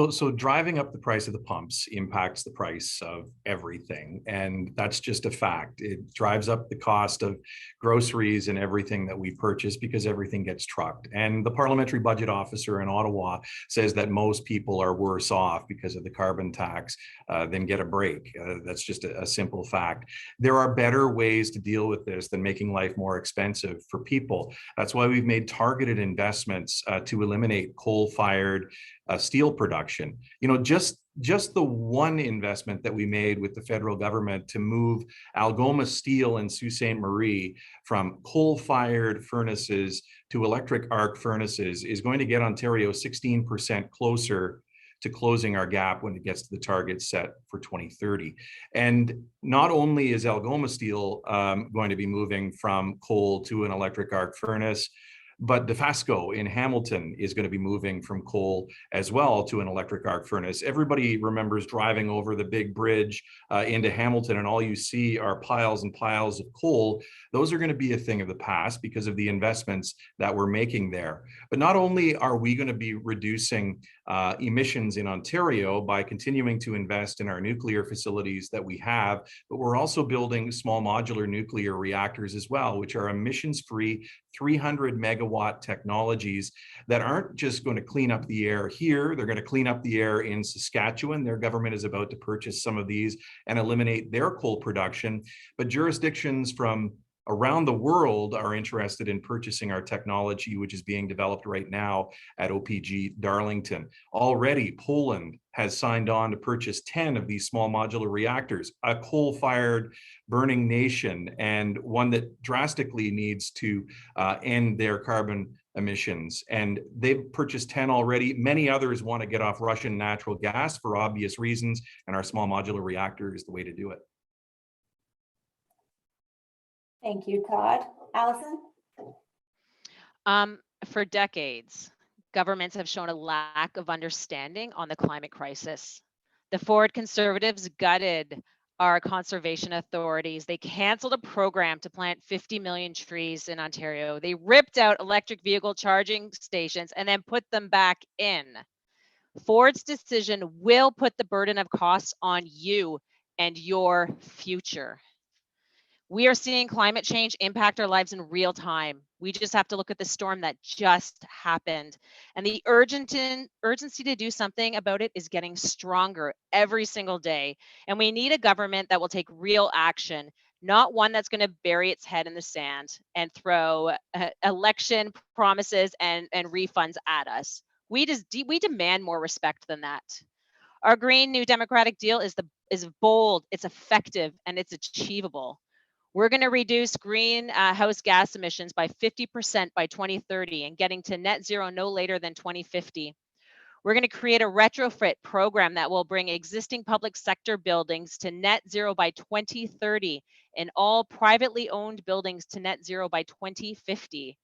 So driving up the price of the pumps impacts the price of everything. And that's just a fact. It drives up the cost of groceries and everything that we purchase because everything gets trucked. And the parliamentary budget officer in Ottawa says that most people are worse off because of the carbon tax than get a break. That's just a simple fact. There are better ways to deal with this than making life more expensive for people. That's why we've made targeted investments to eliminate coal-fired steel production. You know, just the one investment that we made with the federal government to move Algoma Steel and Sault Ste. Marie from coal-fired furnaces to electric arc furnaces is going to get Ontario 16% closer to closing our gap when it gets to the target set for 2030. And not only is Algoma Steel going to be moving from coal to an electric arc furnace, but Dofasco in Hamilton is going to be moving from coal as well to an electric arc furnace. Everybody remembers driving over the big bridge into Hamilton, and all you see are piles and piles of coal. Those are going to be a thing of the past because of the investments that we're making there. But not only are we going to be reducing emissions in Ontario by continuing to invest in our nuclear facilities that we have, but we're also building small modular nuclear reactors as well, which are emissions-free 300 megawatt technologies that aren't just going to clean up the air here, they're going to clean up the air in Saskatchewan. Their government is about to purchase some of these and eliminate their coal production, but jurisdictions from around the world are interested in purchasing our technology, which is being developed right now at OPG Darlington. Already, Poland has signed on to purchase 10 of these small modular reactors, a coal-fired burning nation, and one that drastically needs to end their carbon emissions. And they've purchased 10 already. Many others want to get off Russian natural gas for obvious reasons, and our small modular reactor is the way to do it. Thank you, Todd. Allison? For decades, Governments have shown a lack of understanding on the climate crisis. The Ford Conservatives gutted our conservation authorities. They canceled a program to plant 50 million trees in Ontario. They ripped out electric vehicle charging stations and then put them back in. Ford's decision will put the burden of costs on you and your future. We are seeing climate change impact our lives in real time. We just have to look at the storm that just happened. And the urgency to do something about it is getting stronger every single day. And we need a government that will take real action, not one that's going to bury its head in the sand and throw election promises and refunds at us. We demand more respect than that. Our Green New Democratic Deal is bold, it's effective, and it's achievable. We're going to reduce greenhouse gas emissions by 50% by 2030 and getting to net zero no later than 2050. We're going to create a retrofit program that will bring existing public sector buildings to net zero by 2030 and all privately owned buildings to net zero by 2050.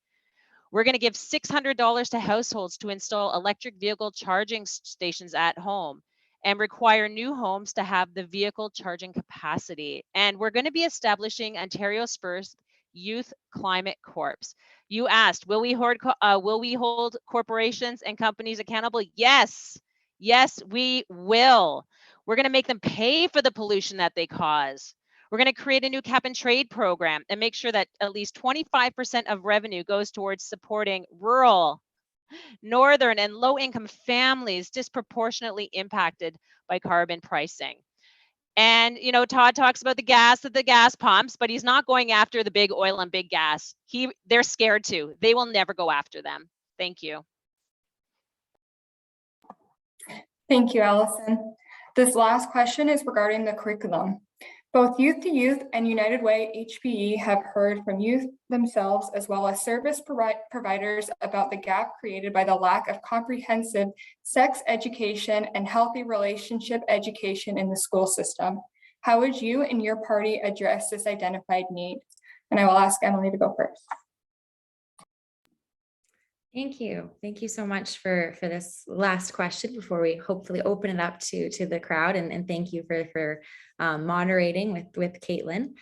We're going to give $600 to households to install electric vehicle charging stations at home and require new homes to have the vehicle charging capacity. And we're going to be establishing Ontario's first Youth Climate Corps. You asked, will we hold corporations and companies accountable? Yes, we will. We're going to make them pay for the pollution that they cause. We're going to create a new cap and trade program and make sure that at least 25% of revenue goes towards supporting rural, northern, and low-income families disproportionately impacted by carbon pricing. And, Todd talks about the gas at the gas pumps, but he's not going after the big oil and big gas. They're scared to. They will never go after them. Thank you. Thank you, Allison. This last question is regarding the curriculum. Both Youth to Youth and United Way HPE have heard from youth themselves as well as service providers about the gap created by the lack of comprehensive sex education and healthy relationship education in the school system. How would you and your party address this identified need? And I will ask Emily to go first. Thank you. Thank you so much for this last question before we hopefully open it up to the crowd. And thank you for moderating with Caitlin.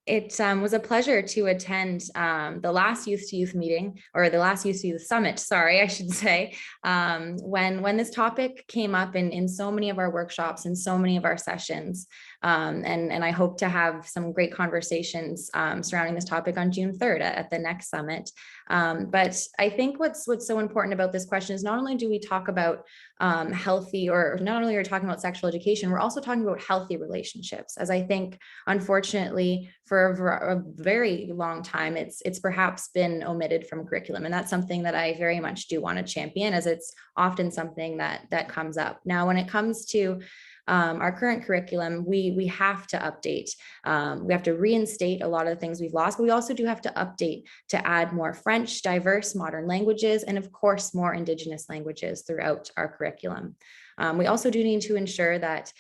It was a pleasure to attend the last Youth to Youth meeting, or the last Youth to Youth summit, sorry, I should say, when this topic came up in so many of our workshops and so many of our sessions. And I hope to have some great conversations surrounding this topic on June 3rd at the next summit. But I think what's so important about this question is not only do we talk about healthy, or not only are we talking about sexual education, we're also talking about healthy relationships, as I think, unfortunately, for a very long time, it's perhaps been omitted from curriculum. And that's something that I very much do want to champion, as it's often something that comes up. Now, when it comes to our current curriculum, we have to update. We have to reinstate a lot of the things we've lost, but we also do have to update to add more French, diverse, modern languages, and of course, more Indigenous languages throughout our curriculum. We also do need to ensure that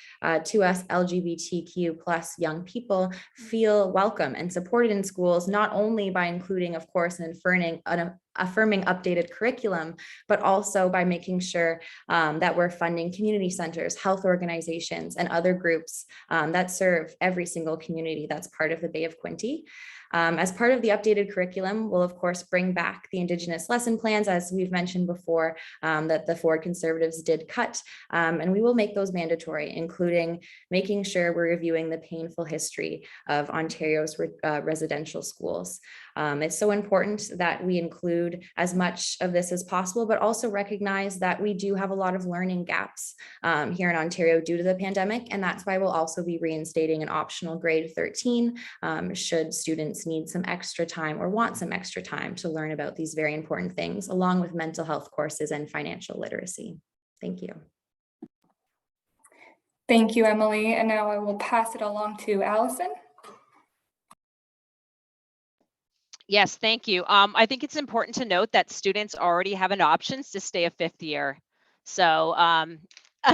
to us LGBTQ plus young people feel welcome and supported in schools, not only by including, of course, and affirming updated curriculum, but also by making sure that we're funding community centers, health organizations, and other groups that serve every single community that's part of the Bay of Quinte. As part of the updated curriculum, we'll of course bring back the Indigenous lesson plans, as we've mentioned before, that the Ford Conservatives did cut, and we will make those mandatory, including making sure we're reviewing the painful history of Ontario's residential schools. It's so important that we include as much of this as possible, but also recognize that we do have a lot of learning gaps here in Ontario due to the pandemic, and that's why we'll also be reinstating an optional grade 13 should students need some extra time or want some extra time to learn about these very important things, along with mental health courses and financial literacy. Thank you. Thank you, Emily. And now I will pass it along to Allison. Yes, thank you. I think it's important to note that students already have an option to stay a fifth year. So I'm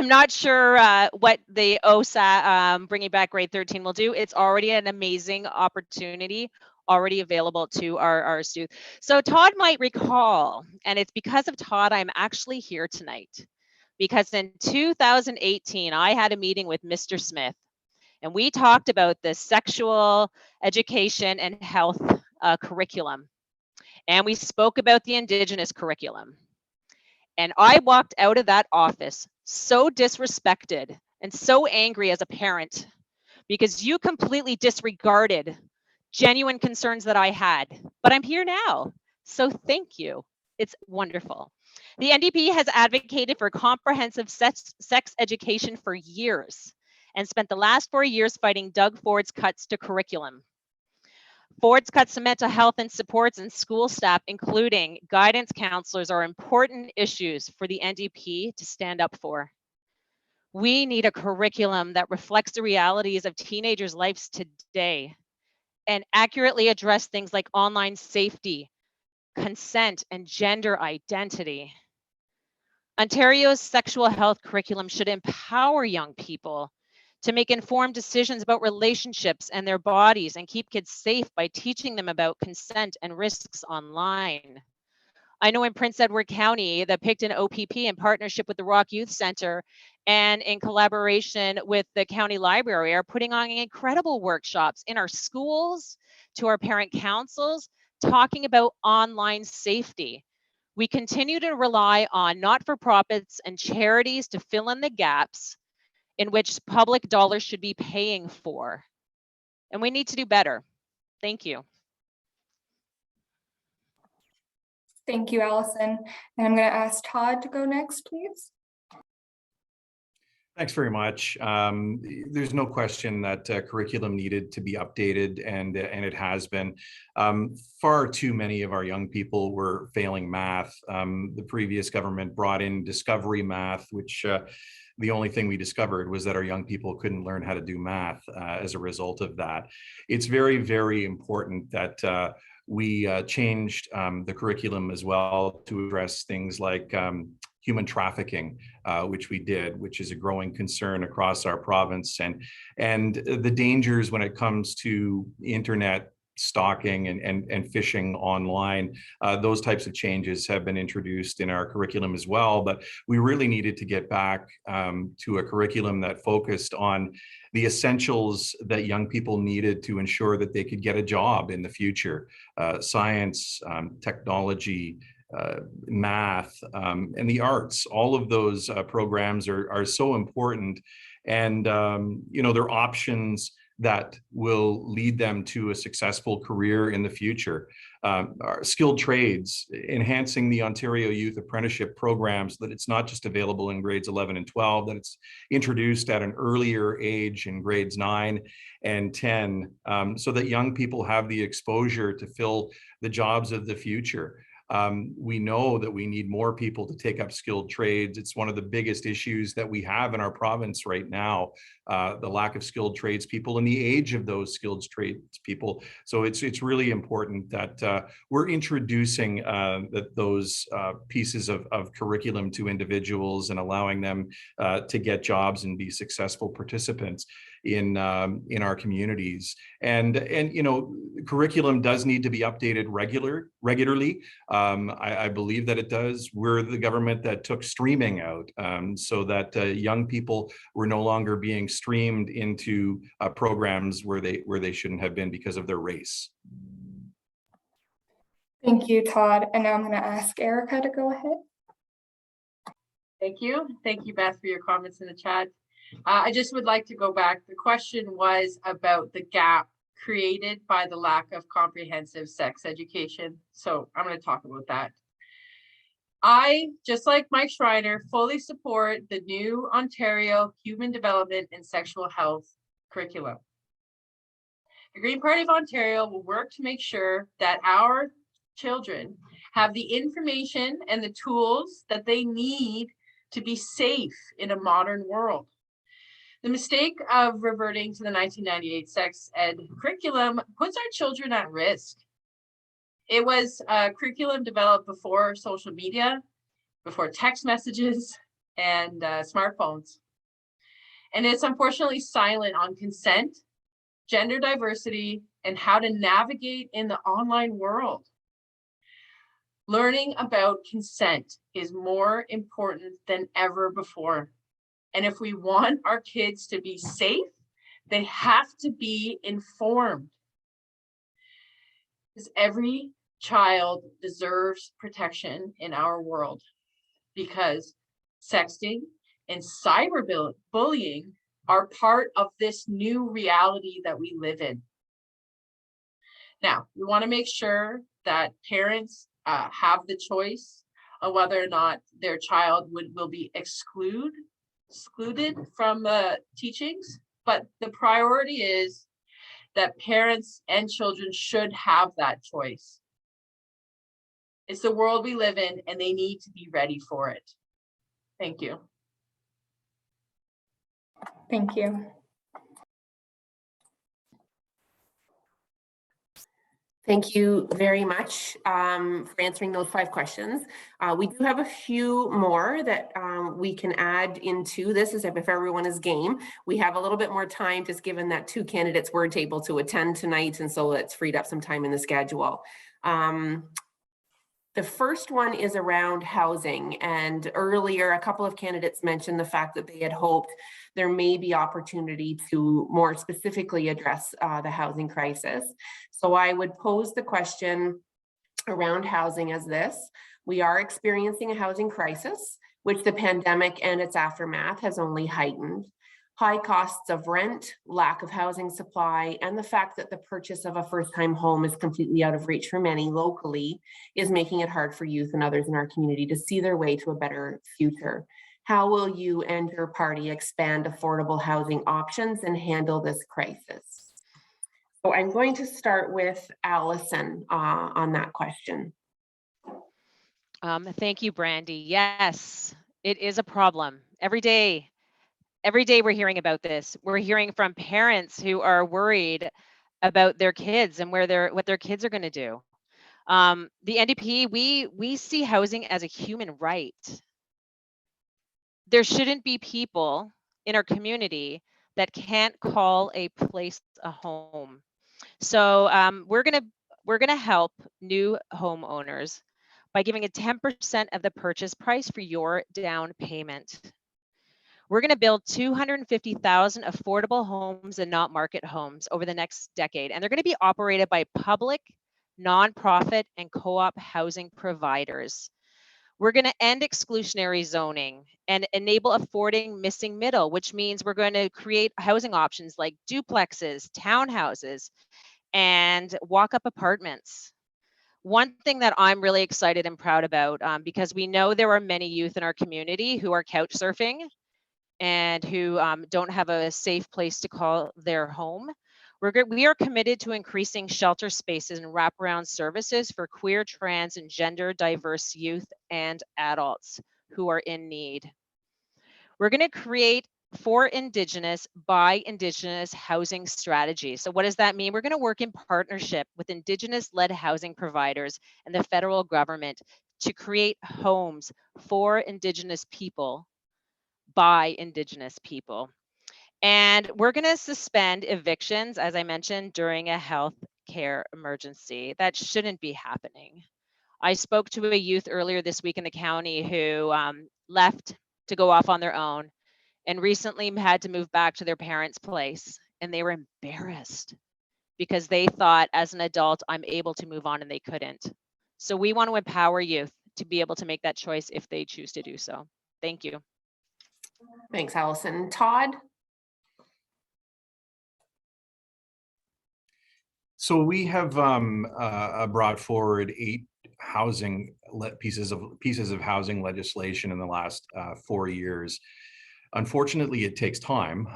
not sure what the OSA bringing back grade 13 will do. It's already an amazing opportunity already available to our students. So Todd might recall, and it's because of Todd I'm actually here tonight, because in 2018, I had a meeting with Mr. Smith, and we talked about the sexual education and health curriculum. And we spoke about the Indigenous curriculum. And I walked out of that office so disrespected and so angry as a parent, because you completely disregarded genuine concerns that I had. But I'm here now, so thank you. It's wonderful. The NDP has advocated for comprehensive sex education for years and spent the last 4 years fighting Doug Ford's cuts to curriculum. Ford's cuts to mental health and supports and school staff, including guidance counselors, are important issues for the NDP to stand up for. We need a curriculum that reflects the realities of teenagers' lives today and accurately address things like online safety, consent, and gender identity. Ontario's sexual health curriculum should empower young people to make informed decisions about relationships and their bodies and keep kids safe by teaching them about consent and risks online. I know in Prince Edward County, the Picton OPP, in partnership with the Rock Youth Center and in collaboration with the county library, are putting on incredible workshops in our schools, to our parent councils, talking about online safety. We continue to rely on not-for-profits and charities to fill in the gaps in which public dollars should be paying for. And we need to do better. Thank you. Thank you, Allison. And I'm going to ask Todd to go next, please. Thanks very much. There's no question that curriculum needed to be updated, and it has been. Far too many of our young people were failing math. The previous government brought in discovery math, which the only thing we discovered was that our young people couldn't learn how to do math as a result of that. It's very, very important that we changed the curriculum as well to address things like human trafficking, which we did, which is a growing concern across our province, and the dangers when it comes to internet stalking and phishing online. Those types of changes have been introduced in our curriculum as well, but we really needed to get back to a curriculum that focused on the essentials that young people needed to ensure that they could get a job in the future. Science, technology, math, and the arts. All of those programs are so important, and they're options that will lead them to a successful career in the future. Our skilled trades, enhancing the Ontario Youth Apprenticeship program so that it's not just available in grades 11 and 12, that it's introduced at an earlier age in grades 9 and 10, so that young people have the exposure to fill the jobs of the future. We know that we need more people to take up skilled trades. It's one of the biggest issues that we have in our province right now, the lack of skilled trades people and the age of those skilled trades people. So it's really important that we're introducing those pieces of curriculum to individuals and allowing them to get jobs and be successful participants in our communities. And curriculum does need to be updated regularly. I believe that it does. We're the government that took streaming out, so that young people were no longer being streamed into programs where they shouldn't have been because of their race. Thank you, Todd. And now I'm going to ask Erica to go ahead. Thank you. Thank you, Beth, for your comments in the chat. I just would like to go back. The question was about the gap created by the lack of comprehensive sex education. So I'm going to talk about that. I, just like Mike Schreiner, fully support the new Ontario Human Development and Sexual Health curriculum. The Green Party of Ontario will work to make sure that our children have the information and the tools that they need to be safe in a modern world. The mistake of reverting to the 1998 sex ed curriculum puts our children at risk. It was a curriculum developed before social media, before text messages, and smartphones. And it's unfortunately silent on consent, gender diversity, and how to navigate in the online world. Learning about consent is more important than ever before. And if we want our kids to be safe, they have to be informed. Because every child deserves protection in our world, because sexting and cyberbullying are part of this new reality that we live in. Now, we want to make sure that parents have the choice of whether or not their child will be excluded from the teachings, but the priority is that parents and children should have that choice. It's the world we live in, and they need to be ready for it. Thank you. Thank you. Thank you very much for answering those 5 questions. We do have a few more that we can add into this, as if everyone is game. We have a little bit more time, just given that 2 candidates weren't able to attend tonight, and so it's freed up some time in the schedule. The first one is around housing, and earlier a couple of candidates mentioned the fact that they had hoped there may be opportunity to more specifically address the housing crisis. So I would pose the question around housing as this: we are experiencing a housing crisis, which the pandemic and its aftermath has only heightened. High costs of rent, lack of housing supply, and the fact that the purchase of a first-time home is completely out of reach for many locally is making it hard for youth and others in our community to see their way to a better future. How will you and your party expand affordable housing options and handle this crisis? So I'm going to start with Allison on that question. Thank you, Brandy. Yes, it is a problem. Every day we're hearing about this. We're hearing from parents who are worried about their kids and what their kids are going to do. The NDP, we see housing as a human right. There shouldn't be people in our community that can't call a place a home. So we're gonna help new homeowners by giving a 10% of the purchase price for your down payment. We're going to build 250,000 affordable homes and not market homes over the next decade. And they're going to be operated by public, nonprofit, and co-op housing providers. We're going to end exclusionary zoning and enable affording missing middle, which means we're going to create housing options like duplexes, townhouses, and walk-up apartments. One thing that I'm really excited and proud about, because we know there are many youth in our community who are couch surfing and who don't have a safe place to call their home. We are committed to increasing shelter spaces and wraparound services for queer, trans, and gender diverse youth and adults who are in need. We're going to create for Indigenous by Indigenous housing strategy. So what does that mean? We're going to work in partnership with Indigenous-led housing providers and the federal government to create homes for Indigenous people by Indigenous people. And we're going to suspend evictions, as I mentioned, during a health care emergency. That shouldn't be happening. I spoke to a youth earlier this week in the county who left to go off on their own and recently had to move back to their parents' place. And they were embarrassed because they thought as an adult, I'm able to move on, and they couldn't. So we want to empower youth to be able to make that choice if they choose to do so. Thank you. Thanks, Allison. Todd? So we have brought forward 8 pieces of housing legislation in the last 4 years. Unfortunately, it takes time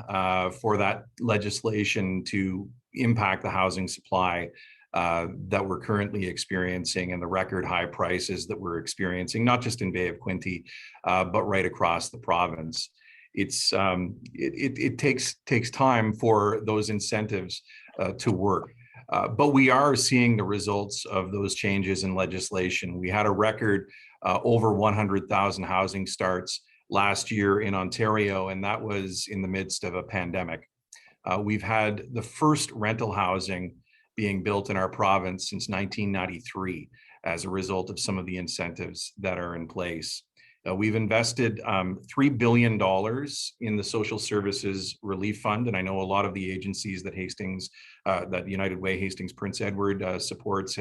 for that legislation to impact the housing supply that we're currently experiencing and the record high prices that we're experiencing, not just in Bay of Quinte, but right across the province. It takes time for those incentives to work. But we are seeing the results of those changes in legislation. We had a record over 100,000 housing starts last year in Ontario, and that was in the midst of a pandemic. We've had the first rental housing being built in our province since 1993 as a result of some of the incentives that are in place. We've invested $3 billion in the Social Services Relief Fund, and I know a lot of the agencies that that United Way Hastings Prince Edward supports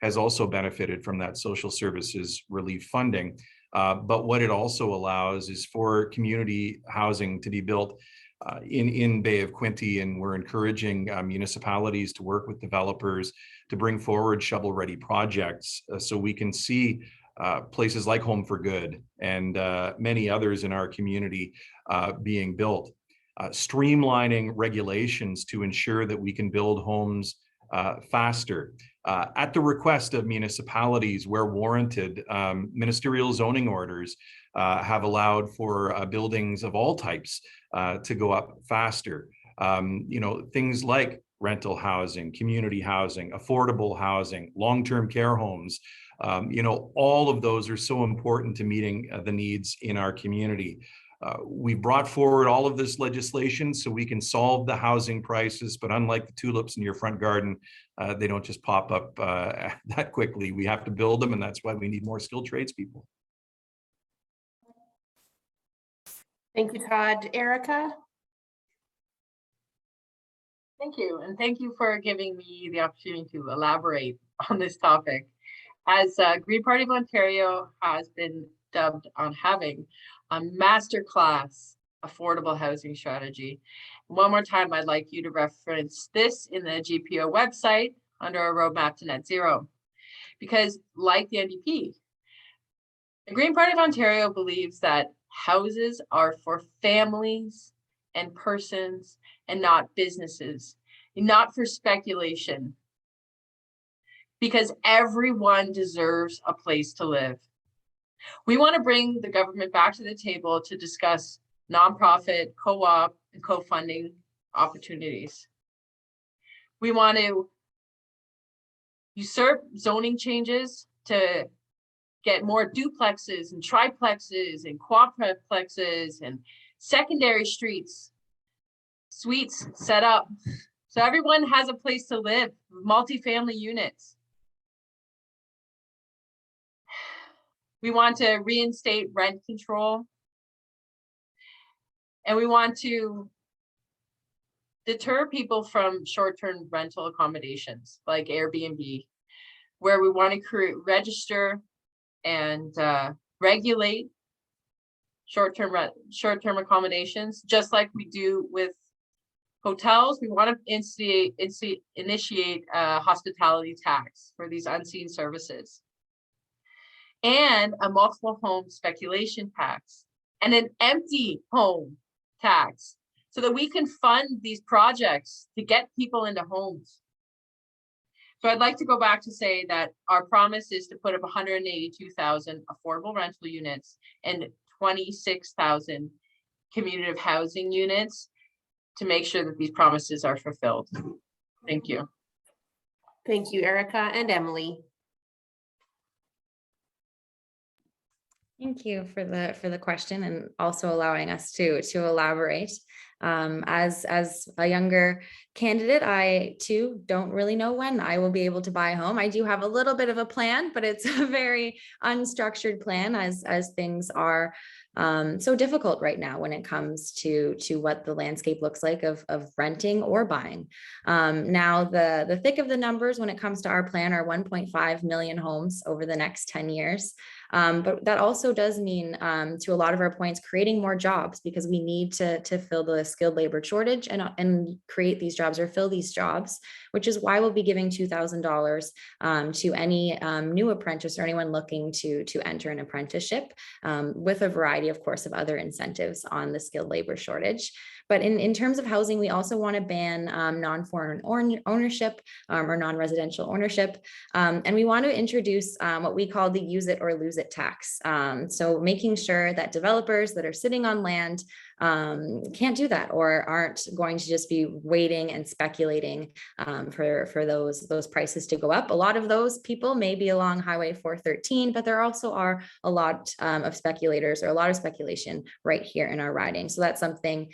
has also benefited from that social services relief funding. But what it also allows is for community housing to be built in Bay of Quinte, and we're encouraging municipalities to work with developers to bring forward shovel-ready projects so we can see places like Home for Good and many others in our community being built. Streamlining regulations to ensure that we can build homes faster. At the request of municipalities where warranted, ministerial zoning orders have allowed for buildings of all types to go up faster. Things like rental housing, community housing, affordable housing, long-term care homes, all of those are so important to meeting the needs in our community. We've brought forward all of this legislation so we can solve the housing crisis, but unlike the tulips in your front garden, they don't just pop up that quickly. We have to build them, and that's why we need more skilled tradespeople. Thank you, Todd. Erica? Thank you, and thank you for giving me the opportunity to elaborate on this topic. As Green Party of Ontario has been dubbed on having a masterclass affordable housing strategy. One more time, I'd like you to reference this in the GPO website under our roadmap to net zero. Because like the NDP, the Green Party of Ontario believes that houses are for families and persons and not businesses, not for speculation. Because everyone deserves a place to live. We want to bring the government back to the table to discuss nonprofit, co-op, and co-funding opportunities. We want to usurp zoning changes to get more duplexes and triplexes and quadplexes and secondary streets, suites set up so everyone has a place to live, multifamily units. We want to reinstate rent control. And we want to deter people from short-term rental accommodations like Airbnb, where we want to register and regulate short-term accommodations, just like we do with hotels. We want to initiate a hospitality tax for these unseen services, and a multiple home speculation tax, and an empty home tax, so that we can fund these projects to get people into homes. So I'd like to go back to say that our promise is to put up 182,000 affordable rental units and 26,000 community housing units to make sure that these promises are fulfilled. Thank you. Thank you, Erica and Emily. Thank you for the question and also allowing us to elaborate. As a younger candidate, I too don't really know when I will be able to buy a home. I do have a little bit of a plan, but it's a very unstructured plan as things are so difficult right now when it comes to what the landscape looks like of renting or buying. Now the thick of the numbers when it comes to our plan are 1.5 million homes over the next 10 years. But that also does mean, to a lot of our points, creating more jobs, because we need to fill the skilled labor shortage and create these jobs or fill these jobs, which is why we'll be giving $2,000 to any new apprentice or anyone looking to enter an apprenticeship, with a variety, of course, of other incentives on the skilled labor shortage. But in terms of housing, we also want to ban non-foreign ownership or non-residential ownership. And we want to introduce what we call the use it or lose it tax. So making sure that developers that are sitting on land can't do that, or aren't going to just be waiting and speculating for those prices to go up. A lot of those people may be along Highway 413, but there also are a lot of speculators, or a lot of speculation right here in our riding. So that's something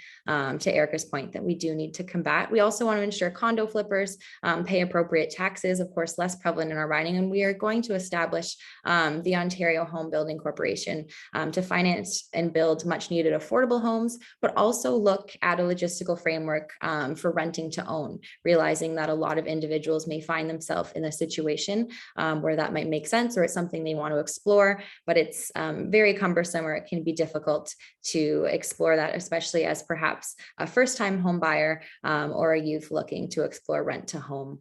to Erica's point, that we do need to combat. We also want to ensure condo flippers pay appropriate taxes, of course, less prevalent in our riding. And we are going to establish the Ontario Home Building Corporation to finance and build much needed affordable homes, but also look at a logistical framework for renting to own, realizing that a lot of individuals may find themselves in a situation where that might make sense, or it's something they want to explore, but it's very cumbersome, or it can be difficult to explore that, especially as perhaps a first-time home buyer or a youth looking to explore rent to home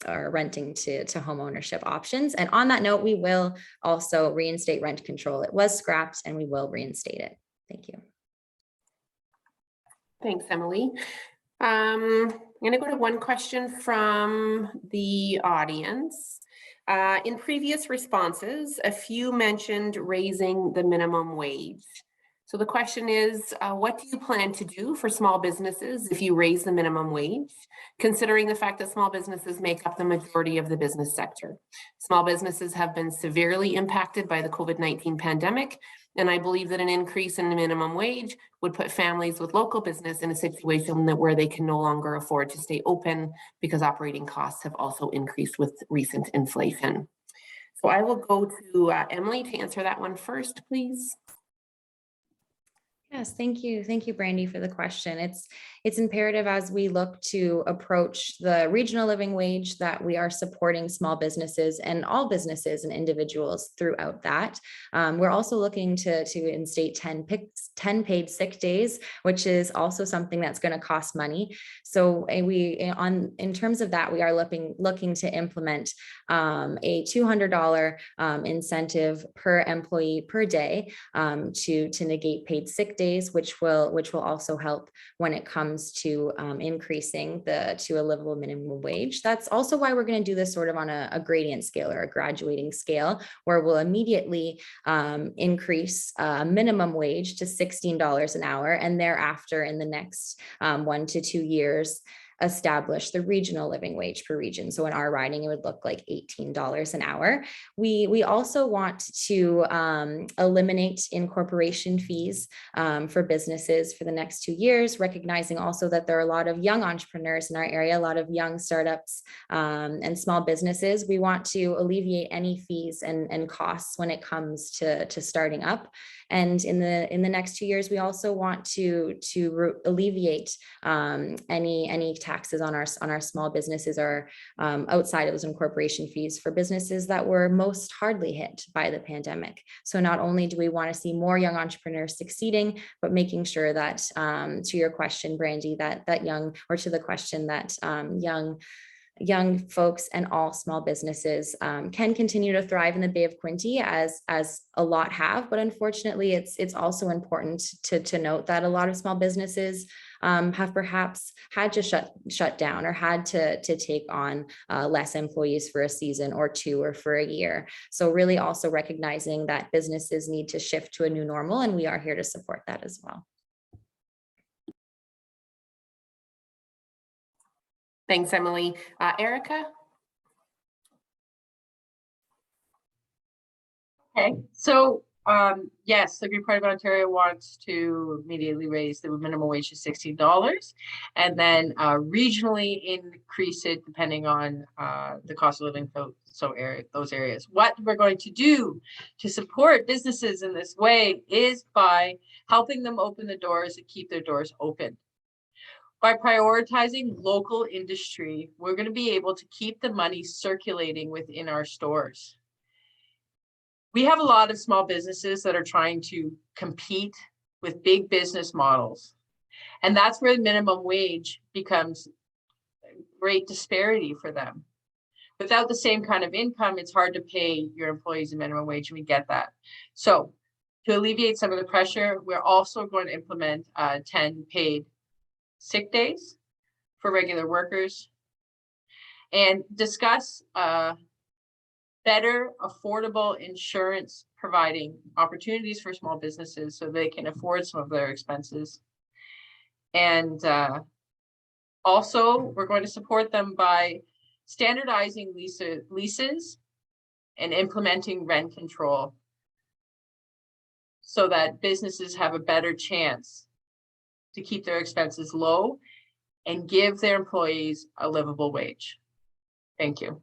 or renting to home ownership options. And on that note, we will also reinstate rent control. It was scrapped and we will reinstate it. Thank you. Thanks, Emily. I'm going to go to one question from the audience. In previous responses, a few mentioned raising the minimum wage. So the question is, what do you plan to do for small businesses if you raise the minimum wage, considering the fact that small businesses make up the majority of the business sector? Small businesses have been severely impacted by the COVID-19 pandemic, and I believe that an increase in the minimum wage would put families with local business in a situation where they can no longer afford to stay open because operating costs have also increased with recent inflation. So I will go to Emily to answer that one first, please. Yes, thank you. Thank you, Brandy, for the question. It's imperative as we look to approach the regional living wage that we are supporting small businesses and all businesses and individuals throughout that. We're also looking to instate 10 paid sick days, which is also something that's going to cost money. So in terms of that, we are looking to implement a $200 incentive per employee per day to negate paid sick days, which will also help when it comes to increasing to a livable minimum wage. That's also why we're going to do this sort of on a gradient scale or a graduating scale, where we'll immediately increase minimum wage to $16 an hour, and thereafter in the next 1 to 2 years establish the regional living wage per region. So in our riding, it would look like $18 an hour. We also want to eliminate incorporation fees for businesses for the next 2 years, recognizing also that there are a lot of young entrepreneurs in our area, a lot of young startups and small businesses. We want to alleviate any fees and costs when it comes to starting up. And in the next 2 years, we also want to alleviate any taxes on our small businesses or outside of those incorporation fees for businesses that were most hardly hit by the pandemic. So not only do we want to see more young entrepreneurs succeeding, but making sure that to your question, Brandy, that young, or to the question that young folks and all small businesses can continue to thrive in the Bay of Quinte as a lot have. But unfortunately, it's also important to note that a lot of small businesses have perhaps had to shut down or had to take on less employees for a season or two or for a year. So really also recognizing that businesses need to shift to a new normal, and we are here to support that as well. Thanks, Emily. Erica? Okay, so yes, the Green Party of Ontario wants to immediately raise the minimum wage to $16 and then regionally increase it depending on the cost of living those areas. What we're going to do to support businesses in this way is by helping them open the doors and keep their doors open. By prioritizing local industry, we're going to be able to keep the money circulating within our stores. We have a lot of small businesses that are trying to compete with big business models. And that's where the minimum wage becomes great disparity for them. Without the same kind of income, it's hard to pay your employees a minimum wage, and we get that. So to alleviate some of the pressure, we're also going to implement 10 paid sick days for regular workers and discuss better affordable insurance providing opportunities for small businesses so they can afford some of their expenses. And also we're going to support them by standardizing leases and implementing rent control so that businesses have a better chance to keep their expenses low and give their employees a livable wage. Thank you.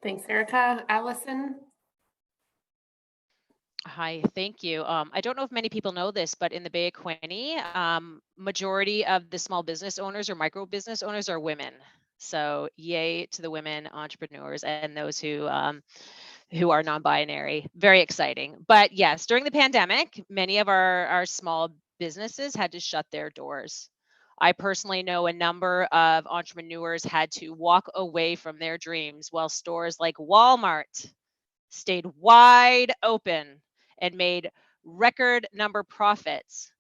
Thanks, Erica. Allison? Hi, thank you. I don't know if many people know this, but in the Bay of Quinte, majority of the small business owners or micro business owners are women. So yay to the women entrepreneurs and those who are non-binary. Very exciting. But yes, during the pandemic, many of our small businesses had to shut their doors. I personally know a number of entrepreneurs had to walk away from their dreams while stores like Walmart stayed wide open and made record number profits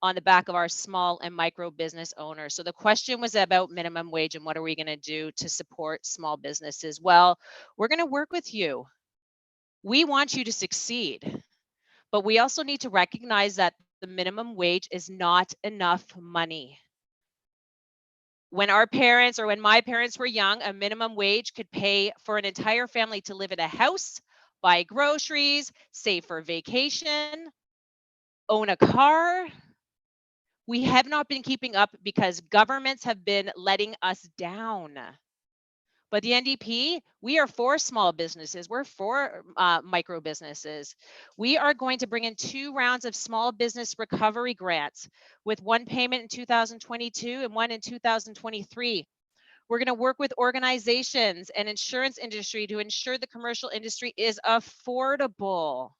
on the back of our small and micro business owners. So the question was about minimum wage and what are we going to do to support small businesses? Well, we're going to work with you. We want you to succeed, but we also need to recognize that the minimum wage is not enough money. When our parents or when my parents were young, a minimum wage could pay for an entire family to live in a house, buy groceries, save for vacation, own a car. We have not been keeping up because governments have been letting us down. But the NDP, we are for small businesses. We're for micro businesses. We are going to bring in 2 rounds of small business recovery grants with one payment in 2022 and one in 2023. We're going to work with organizations and insurance industry to ensure the commercial industry is affordable.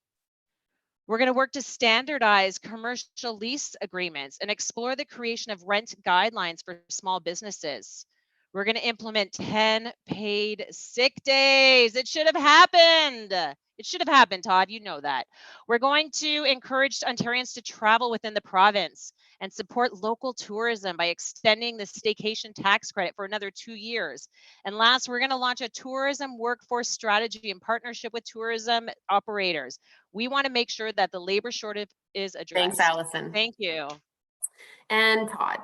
We're going to work to standardize commercial lease agreements and explore the creation of rent guidelines for small businesses. We're going to implement 10 paid sick days. It should have happened. It should have happened, Todd. You know that. We're going to encourage Ontarians to travel within the province and support local tourism by extending the staycation tax credit for another 2 years. And last, we're going to launch a tourism workforce strategy in partnership with tourism operators. We want to make sure that the labor shortage is addressed. Thanks, Allison. Thank you. And Todd.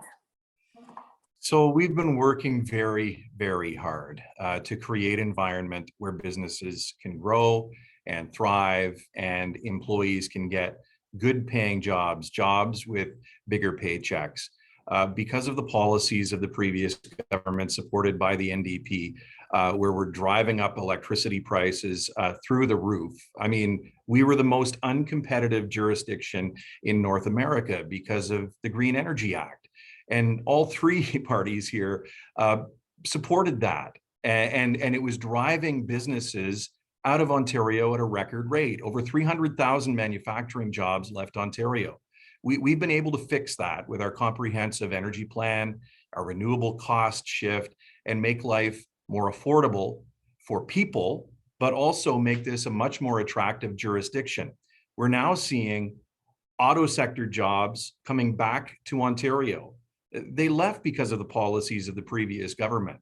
So we've been working very, very hard to create an environment where businesses can grow and thrive and employees can get good paying jobs with bigger paychecks. Because of the policies of the previous government supported by the NDP, where we're driving up electricity prices through the roof. I mean, we were the most uncompetitive jurisdiction in North America because of the Green Energy Act. And all 3 parties here supported that. And it was driving businesses out of Ontario at a record rate. Over 300,000 manufacturing jobs left Ontario. We've been able to fix that with our comprehensive energy plan, our renewable cost shift, and make life more affordable for people, but also make this a much more attractive jurisdiction. We're now seeing auto sector jobs coming back to Ontario. They left because of the policies of the previous government.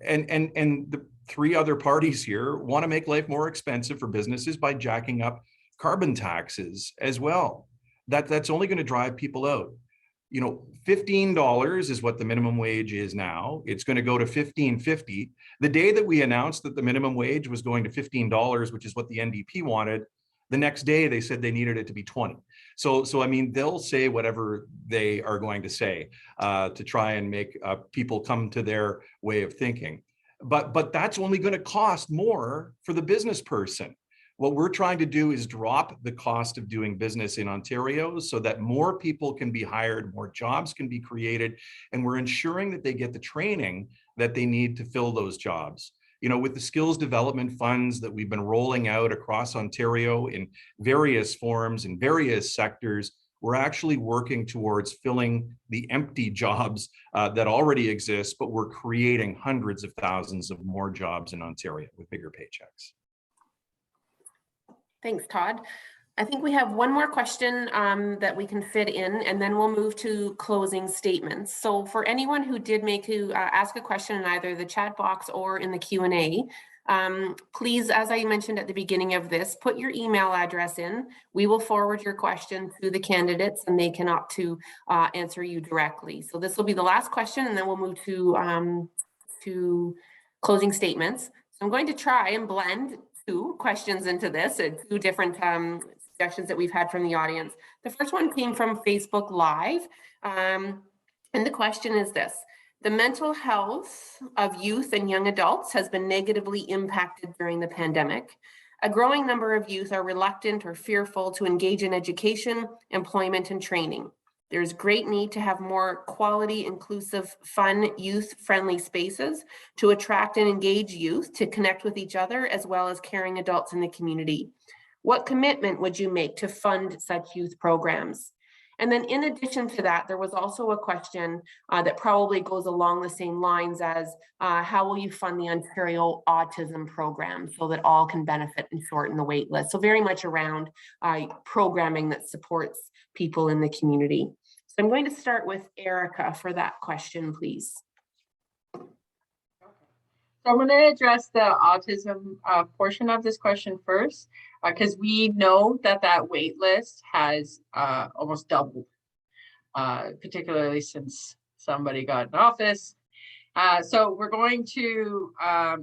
And the 3 other parties here want to make life more expensive for businesses by jacking up carbon taxes as well. That's only going to drive people out. You know, $15 is what the minimum wage is now. It's going to go to $15.50. The day that we announced that the minimum wage was going to $15, which is what the NDP wanted, the next day they said they needed it to be 20. So I mean, they'll say whatever they are going to say to try and make people come to their way of thinking. But that's only going to cost more for the business person. What we're trying to do is drop the cost of doing business in Ontario so that more people can be hired, more jobs can be created, and we're ensuring that they get the training that they need to fill those jobs. You know, with the skills development funds that we've been rolling out across Ontario in various forms, in various sectors, we're actually working towards filling the empty jobs that already exist, but we're creating hundreds of thousands of more jobs in Ontario with bigger paychecks. Thanks, Todd. I think we have one more question that we can fit in, and then we'll move to closing statements. So for anyone who did make to ask a question in either the chat box or in the Q&A, please, as I mentioned at the beginning of this, put your email address in. We will forward your question to the candidates and they can opt to answer you directly. So this will be the last question, and then we'll move to closing statements. So I'm going to try and blend 2 questions into this, 2 different suggestions that we've had from the audience. The first one came from Facebook Live. And the question is this: the mental health of youth and young adults has been negatively impacted during the pandemic. A growing number of youth are reluctant or fearful to engage in education, employment, and training. There's great need to have more quality, inclusive, fun, youth-friendly spaces to attract and engage youth to connect with each other, as well as caring adults in the community. What commitment would you make to fund such youth programs? And then in addition to that, there was also a question that probably goes along the same lines as how will you fund the Ontario Autism Program so that all can benefit and shorten the wait list? So very much around programming that supports people in the community. So I'm going to start with Erica for that question, please. So I'm going to address the autism portion of this question first, because we know that that wait list has almost doubled, particularly since somebody got in office. So we're going to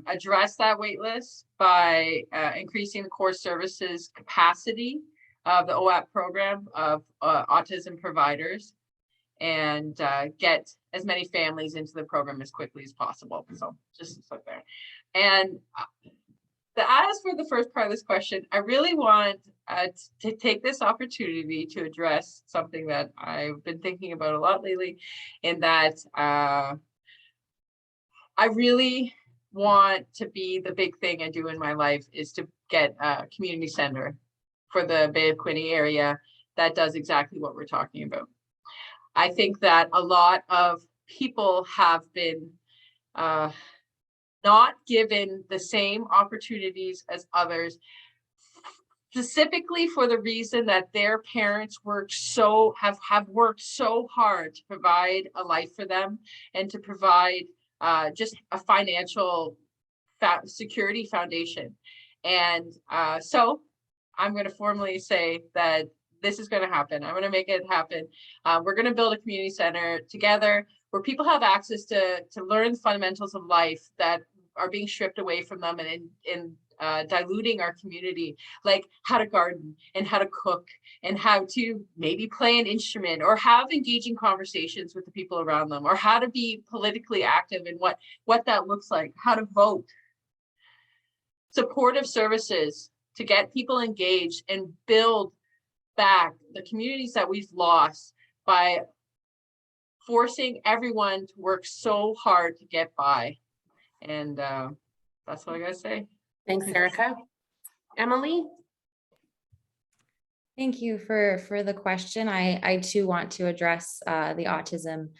address that wait list by increasing the core services capacity of the OAP program of autism providers, and get as many families into the program as quickly as possible. So just like there. And as for the first part of this question, I really want to take this opportunity to address something that I've been thinking about a lot lately, in that I really want to be, the big thing I do in my life is to get a community center for the Bay of Quinte area that does exactly what we're talking about. I think that a lot of people have been not given the same opportunities as others, specifically for the reason that their parents have worked so hard to provide a life for them and to provide just a financial security foundation. And so I'm going to formally say that this is going to happen. I'm going to make it happen. We're going to build a community center together where people have access to learn fundamentals of life that are being stripped away from them, and diluting our community, like how to garden and how to cook and how to maybe play an instrument or have engaging conversations with the people around them, or how to be politically active and what that looks like, how to vote. Supportive services to get people engaged and build back the communities that we've lost by forcing everyone to work so hard to get by. And that's what I gotta say. Thanks, Erica. Emily? Thank you for the question. I too want to address the autism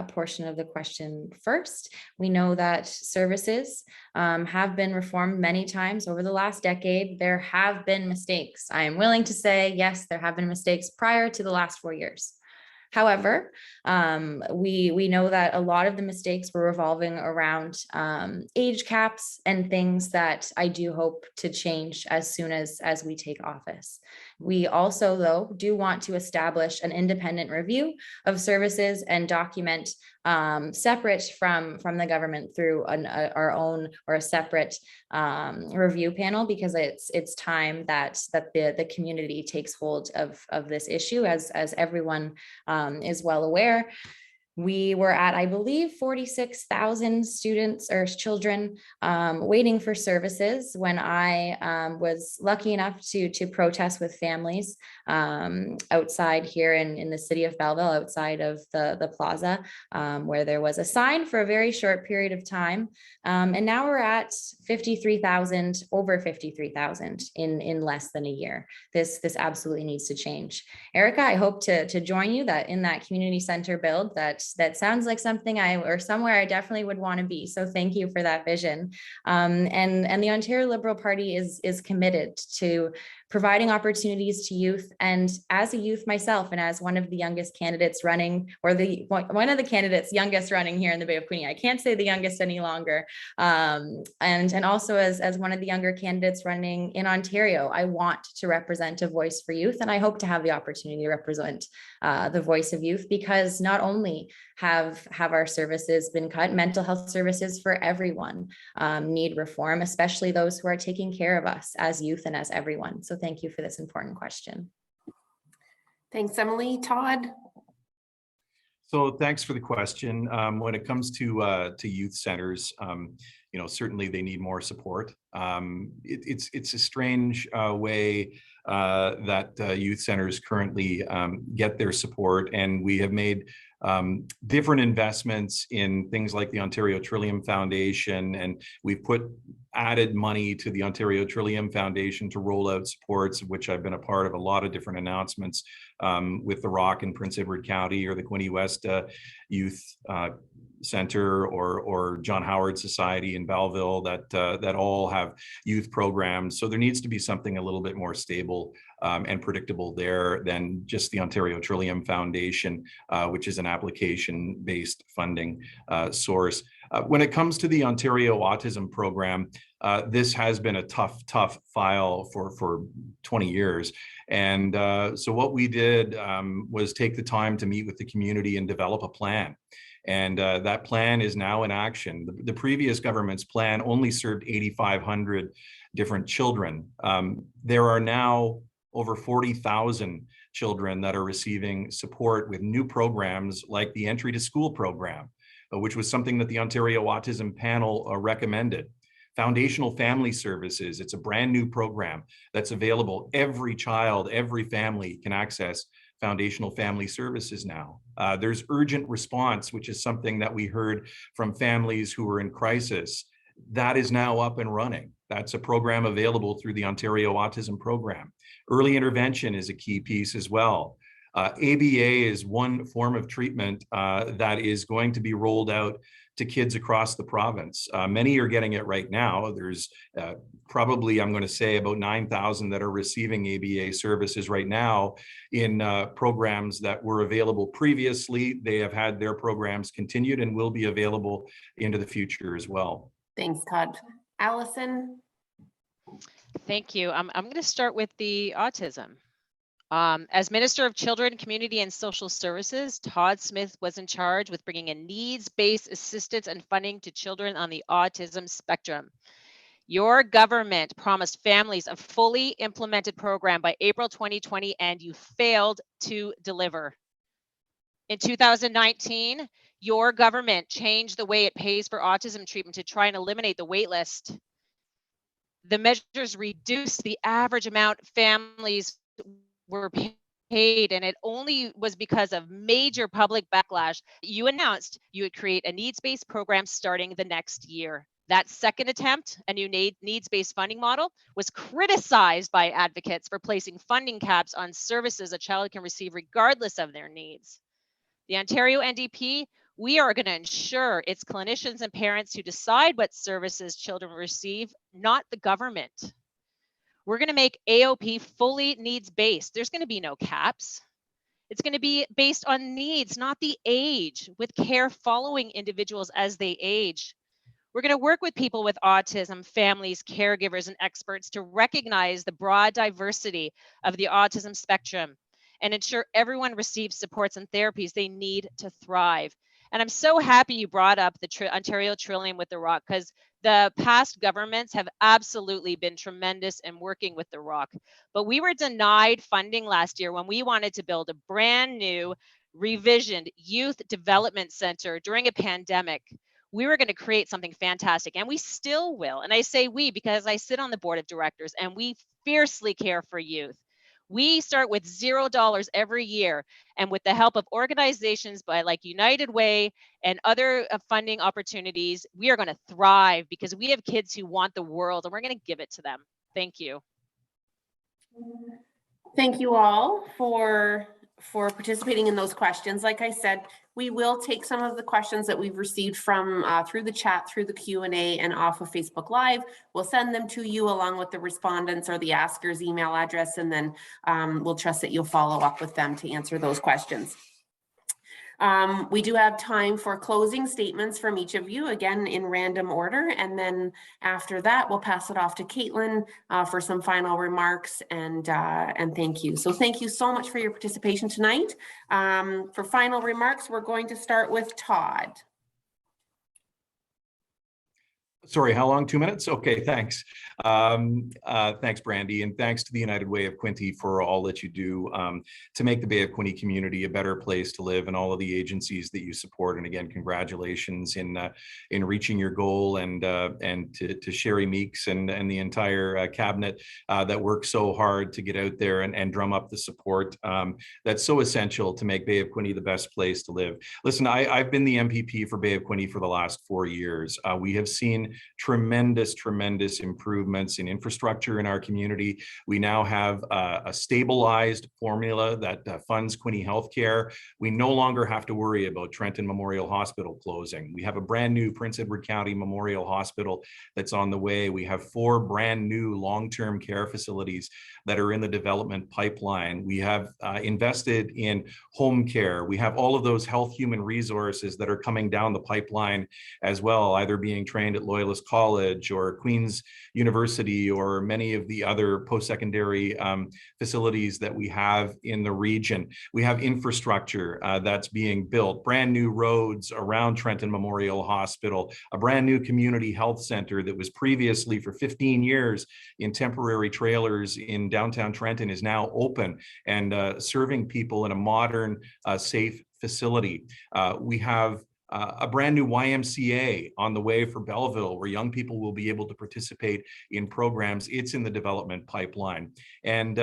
portion of the question first. We know that services have been reformed many times over the last decade. There have been mistakes. I am willing to say, yes, there have been mistakes prior to the last 4 years. However, we know that a lot of the mistakes were revolving around age caps and things that I do hope to change as soon as we take office. We also, though, do want to establish an independent review of services and document separate from the government through our own or a separate review panel, because it's time that the community takes hold of this issue, as everyone is well aware. We were at, I believe, 46,000 students or children waiting for services when I was lucky enough to protest with families outside here in the city of Belleville, outside of the plaza, where there was a sign for a very short period of time. And now we're at 53,000, over 53,000 in less than a year. This absolutely needs to change. Erica, I hope to join you in that community center build. That sounds like something or somewhere I definitely would want to be. So thank you for that vision. And the Ontario Liberal Party is committed to providing opportunities to youth. And as a youth myself, and as one of the youngest candidates running, or one of the candidates youngest running here in the Bay of Quinte, I can't say the youngest any longer. And also as one of the younger candidates running in Ontario, I want to represent a voice for youth. And I hope to have the opportunity to represent the voice of youth, because not only have our services been cut. Mental health services for everyone need reform, especially those who are taking care of us as youth and as everyone. So thank you for this important question. Thanks, Emily. Todd? So thanks for the question. When it comes to youth centers, certainly they need more support. It's a strange way that youth centers currently get their support, and we have made different investments in things like the Ontario Trillium Foundation, and we've added money to the Ontario Trillium Foundation to roll out supports, which I've been a part of a lot of different announcements with the Rock in Prince Edward County, or the Quinte West Youth Center, or John Howard Society in Belleville, that all have youth programs. So there needs to be something a little bit more stable and predictable there than just the Ontario Trillium Foundation, which is an application-based funding source. When it comes to the Ontario Autism Program, this has been a tough file for 20 years. And so what we did was take the time to meet with the community and develop a plan. And that plan is now in action. The previous government's plan only served 8,500 different children. There are now over 40,000 children that are receiving support with new programs like the Entry to School program, which was something that the Ontario Autism Panel recommended. Foundational Family Services, it's a brand new program that's available. Every child, every family can access Foundational Family Services now. There's urgent response, which is something that we heard from families who were in crisis. That is now up and running. That's a program available through the Ontario Autism Program. Early intervention is a key piece as well. ABA is one form of treatment that is going to be rolled out to kids across the province. Many are getting it right now. There's probably, I'm going to say, about 9,000 that are receiving ABA services right now in programs that were available previously. They have had their programs continued and will be available into the future as well. Thanks, Todd. Allison? Thank you. I'm going to start with the autism. As Minister of Children, Community and Social Services, Todd Smith was in charge with bringing in needs-based assistance and funding to children on the autism spectrum. Your government promised families a fully implemented program by April 2020, and you failed to deliver. In 2019, your government changed the way it pays for autism treatment to try and eliminate the wait list. The measures reduced the average amount families were paid, and it only was because of major public backlash. You announced you would create a needs-based program starting the next year. That second attempt, a new needs-based funding model, was criticized by advocates for placing funding caps on services a child can receive regardless of their needs. The Ontario NDP, we are going to ensure it's clinicians and parents who decide what services children receive, not the government. We're going to make AOP fully needs-based. There's going to be no caps. It's going to be based on needs, not the age, with care following individuals as they age. We're going to work with people with autism, families, caregivers, and experts to recognize the broad diversity of the autism spectrum and ensure everyone receives supports and therapies they need to thrive. And I'm so happy you brought up the Ontario Trillium with the Rock, because the past governments have absolutely been tremendous in working with the Rock. But we were denied funding last year when we wanted to build a brand new, revisioned youth development center during a pandemic. We were going to create something fantastic, and we still will. And I say we because I sit on the board of directors, and we fiercely care for youth. We start with $0 every year, and with the help of organizations like United Way and other funding opportunities, we are going to thrive because we have kids who want the world, and we're going to give it to them. Thank you. Thank you all for participating in those questions. Like I said, we will take some of the questions that we've received from through the chat, through the Q&A, and off of Facebook Live. We'll send them to you along with the respondents or the askers' email address, and then we'll trust that you'll follow up with them to answer those questions. We do have time for closing statements from each of you, again in random order, and then after that we'll pass it off to Caitlin for some final remarks and thank you. So thank you so much for your participation tonight. For final remarks, we're going to start with Todd. Sorry, how long? 2 minutes? Okay, thanks. Thanks, Brandy, and thanks to the United Way of Quinte for all that you do to make the Bay of Quinte community a better place to live, and all of the agencies that you support. And again, congratulations in reaching your goal, and to Sherry Meeks and the entire cabinet that worked so hard to get out there and drum up the support that's so essential to make Bay of Quinte the best place to live. Listen, I've been the MPP for Bay of Quinte for the last 4 years. We have seen tremendous improvements in infrastructure in our community. We now have a stabilized formula that funds Quinte Healthcare. We no longer have to worry about Trenton Memorial Hospital closing. We have a brand new Prince Edward County Memorial Hospital that's on the way. We have 4 brand new long-term care facilities that are in the development pipeline. We have invested in home care. We have all of those health human resources that are coming down the pipeline as well, either being trained at Loyalist College or Queen's University or many of the other post-secondary facilities that we have in the region. We have infrastructure that's being built, brand new roads around Trenton Memorial Hospital, a brand new community health center that was previously for 15 years in temporary trailers in downtown Trenton is now open and serving people in a modern, safe facility. We have a brand new YMCA on the way for Belleville, where young people will be able to participate in programs. It's in the development pipeline. And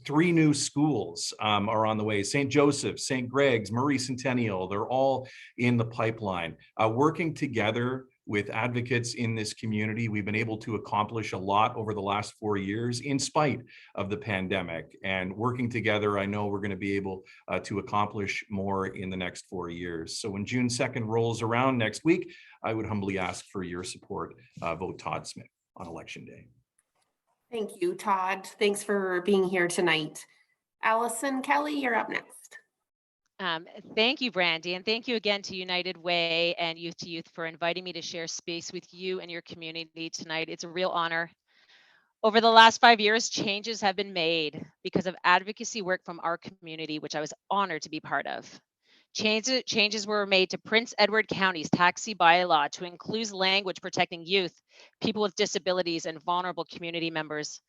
3 new schools are on the way. St. Joseph's, St. Greg's, Murray Centennial, they're all in the pipeline. Working together with advocates in this community, we've been able to accomplish a lot over the last 4 years in spite of the pandemic. And working together, I know we're going to be able to accomplish more in the next 4 years. So when June 2nd rolls around next week, I would humbly ask for your support. Vote Todd Smith on Election Day. Thank you, Todd. Thanks for being here tonight. Allison Kelly, you're up next. Thank you, Brandy, and thank you again to United Way and Youth to Youth for inviting me to share space with you and your community tonight. It's a real honor. Over the last 5 years, changes have been made because of advocacy work from our community, which I was honored to be part of. Changes were made to Prince Edward County's taxi bylaw to include language protecting youth, people with disabilities, and vulnerable community members.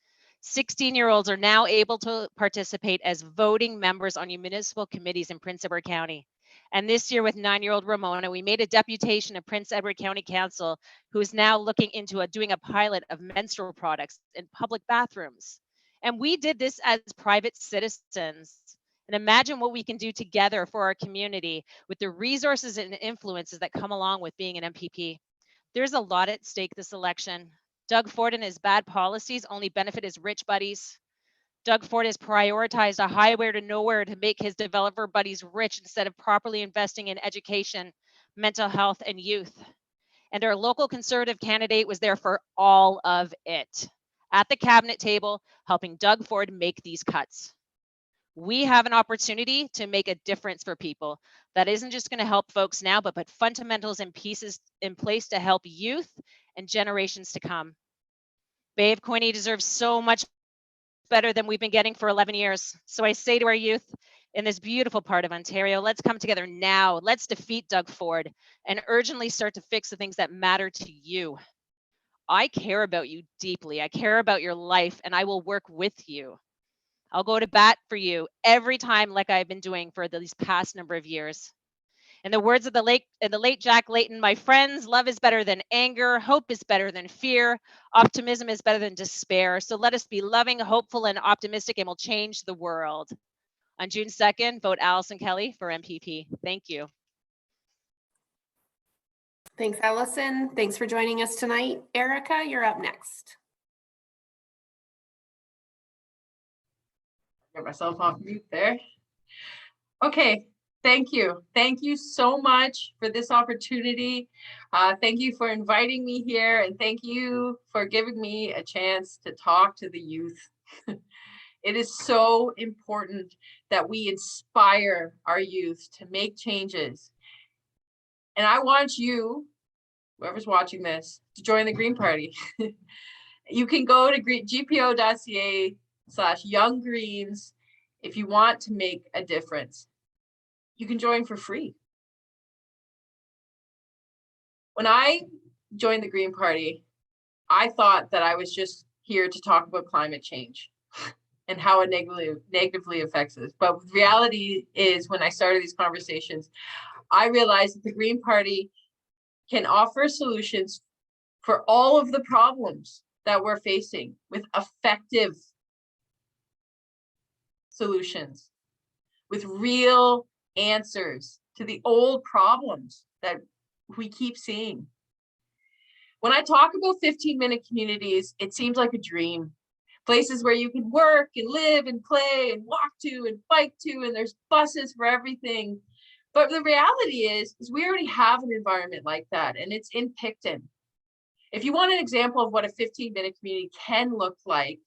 16-year-olds are now able to participate as voting members on municipal committees in Prince Edward County. And this year with 9-year-old Ramona, we made a deputation of Prince Edward County Council, who is now looking into doing a pilot of menstrual products in public bathrooms. And we did this as private citizens. And imagine what we can do together for our community with the resources and influences that come along with being an MPP. There's a lot at stake this election. Doug Ford and his bad policies only benefit his rich buddies. Doug Ford has prioritized a highway to nowhere to make his developer buddies rich instead of properly investing in education, mental health, and youth. And our local conservative candidate was there for all of it, at the cabinet table, helping Doug Ford make these cuts. We have an opportunity to make a difference for people. That isn't just going to help folks now, but put fundamentals and pieces in place to help youth and generations to come. Bay of Quinte deserves so much better than we've been getting for 11 years. So I say to our youth in this beautiful part of Ontario, let's come together now. Let's defeat Doug Ford and urgently start to fix the things that matter to you. I care about you deeply. I care about your life, and I will work with you. I'll go to bat for you every time, like I've been doing for these past number of years. In the words of the late Jack Layton, my friends, love is better than anger, hope is better than fear, optimism is better than despair. So let us be loving, hopeful, and optimistic, and we'll change the world. On June 2nd, vote Alison Kelly for MPP. Thank you. Thanks, Allison. Thanks for joining us tonight. Erica, you're up next. Get myself off mute there. Okay, thank you. Thank you so much for this opportunity. Thank you for inviting me here, and thank you for giving me a chance to talk to the youth. It is so important that we inspire our youth to make changes. And I want you, whoever's watching this, to join the Green Party. You can go to gpo.ca/Young Greens if you want to make a difference. You can join for free. When I joined the Green Party, I thought that I was just here to talk about climate change and how it negatively affects us. But the reality is, when I started these conversations, I realized that the Green Party can offer solutions for all of the problems that we're facing with effective solutions, with real answers to the old problems that we keep seeing. When I talk about 15-minute communities, it seems like a dream. Places where you can work and live and play and walk to and bike to, and there's buses for everything. But the reality is we already have an environment like that, and it's in Picton. If you want an example of what a 15-minute community can look like,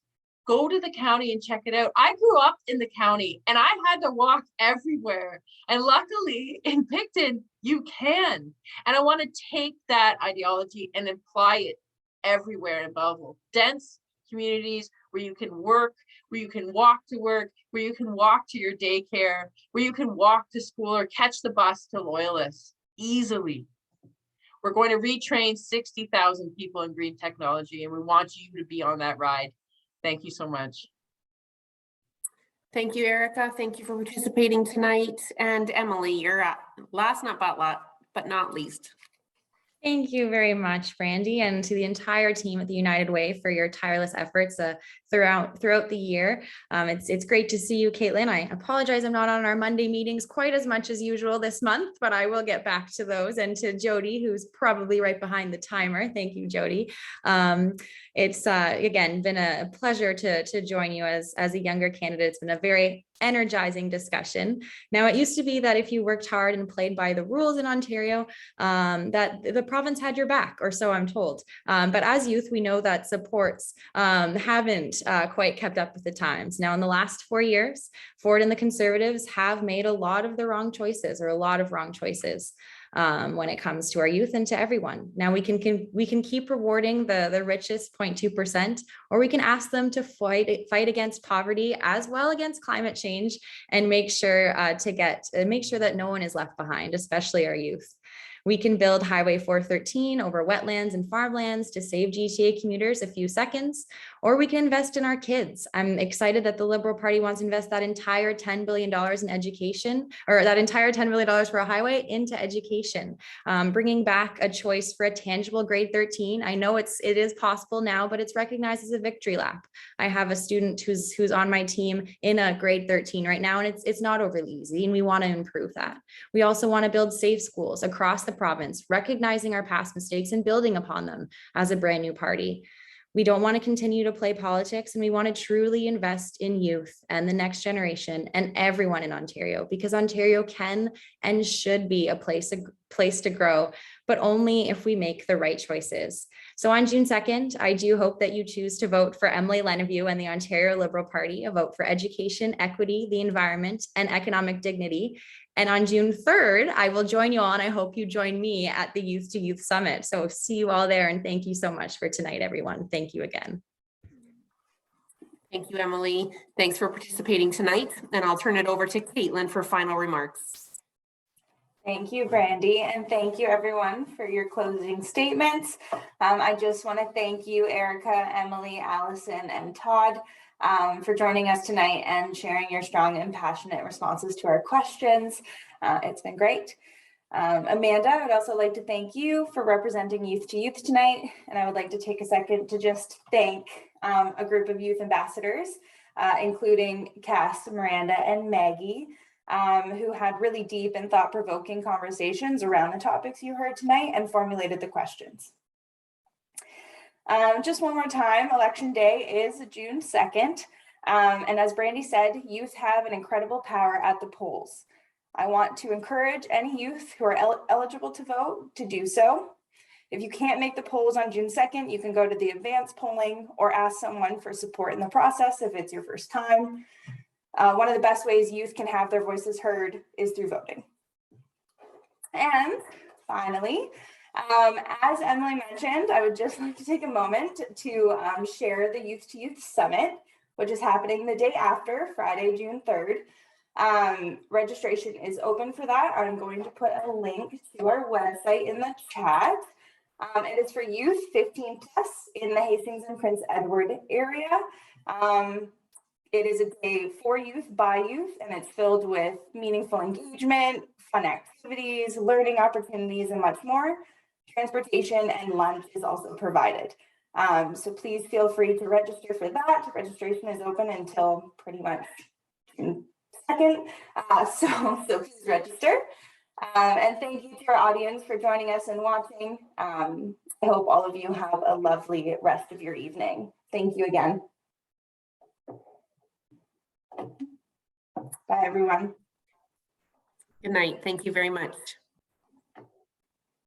go to the county and check it out. I grew up in the county and I had to walk everywhere. And luckily in Picton, you can. And I want to take that ideology and apply it everywhere in Belleville. Dense communities where you can work, where you can walk to work, where you can walk to your daycare, where you can walk to school or catch the bus to Loyalists easily. We're going to retrain 60,000 people in green technology, and we want you to be on that ride. Thank you so much. Thank you, Erica. Thank you for participating tonight. And Emily, you're up. Last but not least. Thank you very much, Brandy, and to the entire team at the United Way for your tireless efforts throughout the year. It's great to see you, Caitlin. I apologize I'm not on our Monday meetings quite as much as usual this month, but I will get back to those. And to Jody, who's probably right behind the timer. Thank you, Jody. It's again been a pleasure to join you as a younger candidate. It's been a very energizing discussion. Now, it used to be that if you worked hard and played by the rules in Ontario, that the province had your back, or so I'm told. But as youth, we know that supports haven't quite kept up with the times. Now, in the last 4 years, Ford and the Conservatives have made a lot of wrong choices when it comes to our youth and to everyone. Now we can keep rewarding the richest 0.2%, or we can ask them to fight against poverty as well against climate change, and make sure that no one is left behind, especially our youth. We can build Highway 413 over wetlands and farmlands to save GTA commuters a few seconds, or we can invest in our kids. I'm excited that the Liberal Party wants to invest that entire $10 billion in education, or that entire $10 billion for a highway into education, bringing back a choice for a tangible grade 13. I know it is possible now, but it's recognized as a victory lap. I have a student who's on my team in a grade 13 right now, and it's not overly easy, and we want to improve that. We also want to build safe schools across the province, recognizing our past mistakes and building upon them as a brand new party. We don't want to continue to play politics, and we want to truly invest in youth and the next generation and everyone in Ontario, because Ontario can and should be a place to grow, but only if we make the right choices. So on June 2nd, I do hope that you choose to vote for Emily Lenevue and the Ontario Liberal Party, a vote for education, equity, the environment, and economic dignity. And on June 3rd, I will join you all, and I hope you join me at the Youth to Youth Summit. So see you all there, and thank you so much for tonight, everyone. Thank you again. Thank you, Emily. Thanks for participating tonight, and I'll turn it over to Caitlin for final remarks. Thank you, Brandy, and thank you everyone for your closing statements. I just want to thank you, Erica, Emily, Allison, and Todd, for joining us tonight and sharing your strong and passionate responses to our questions. It's been great. Amanda, I would also like to thank you for representing Youth to Youth tonight, and I would like to take a second to just thank a group of youth ambassadors, including Cass, Miranda, and Maggie, who had really deep and thought-provoking conversations around the topics you heard tonight and formulated the questions. Just one more time, Election Day is June 2nd. And as Brandy said, youth have an incredible power at the polls. I want to encourage any youth who are eligible to vote to do so. If you can't make the polls on June 2nd, you can go to the advanced polling or ask someone for support in the process if it's your first time. One of the best ways youth can have their voices heard is through voting. And finally, as Emily mentioned, I would just like to take a moment to share the Youth to Youth Summit, which is happening the day after, Friday, June 3rd. Registration is open for that. I'm going to put a link to our website in the chat. It is for youth 15 plus in the Hastings and Prince Edward area. It is a day for youth, by youth, and it's filled with meaningful engagement, fun activities, learning opportunities, and much more. Transportation and lunch is also provided. So please feel free to register for that. Registration is open until pretty much June 2nd. So please register. And thank you to our audience for joining us and watching. I hope all of you have a lovely rest of your evening. Thank you again. Bye, everyone. Good night. Thank you very much.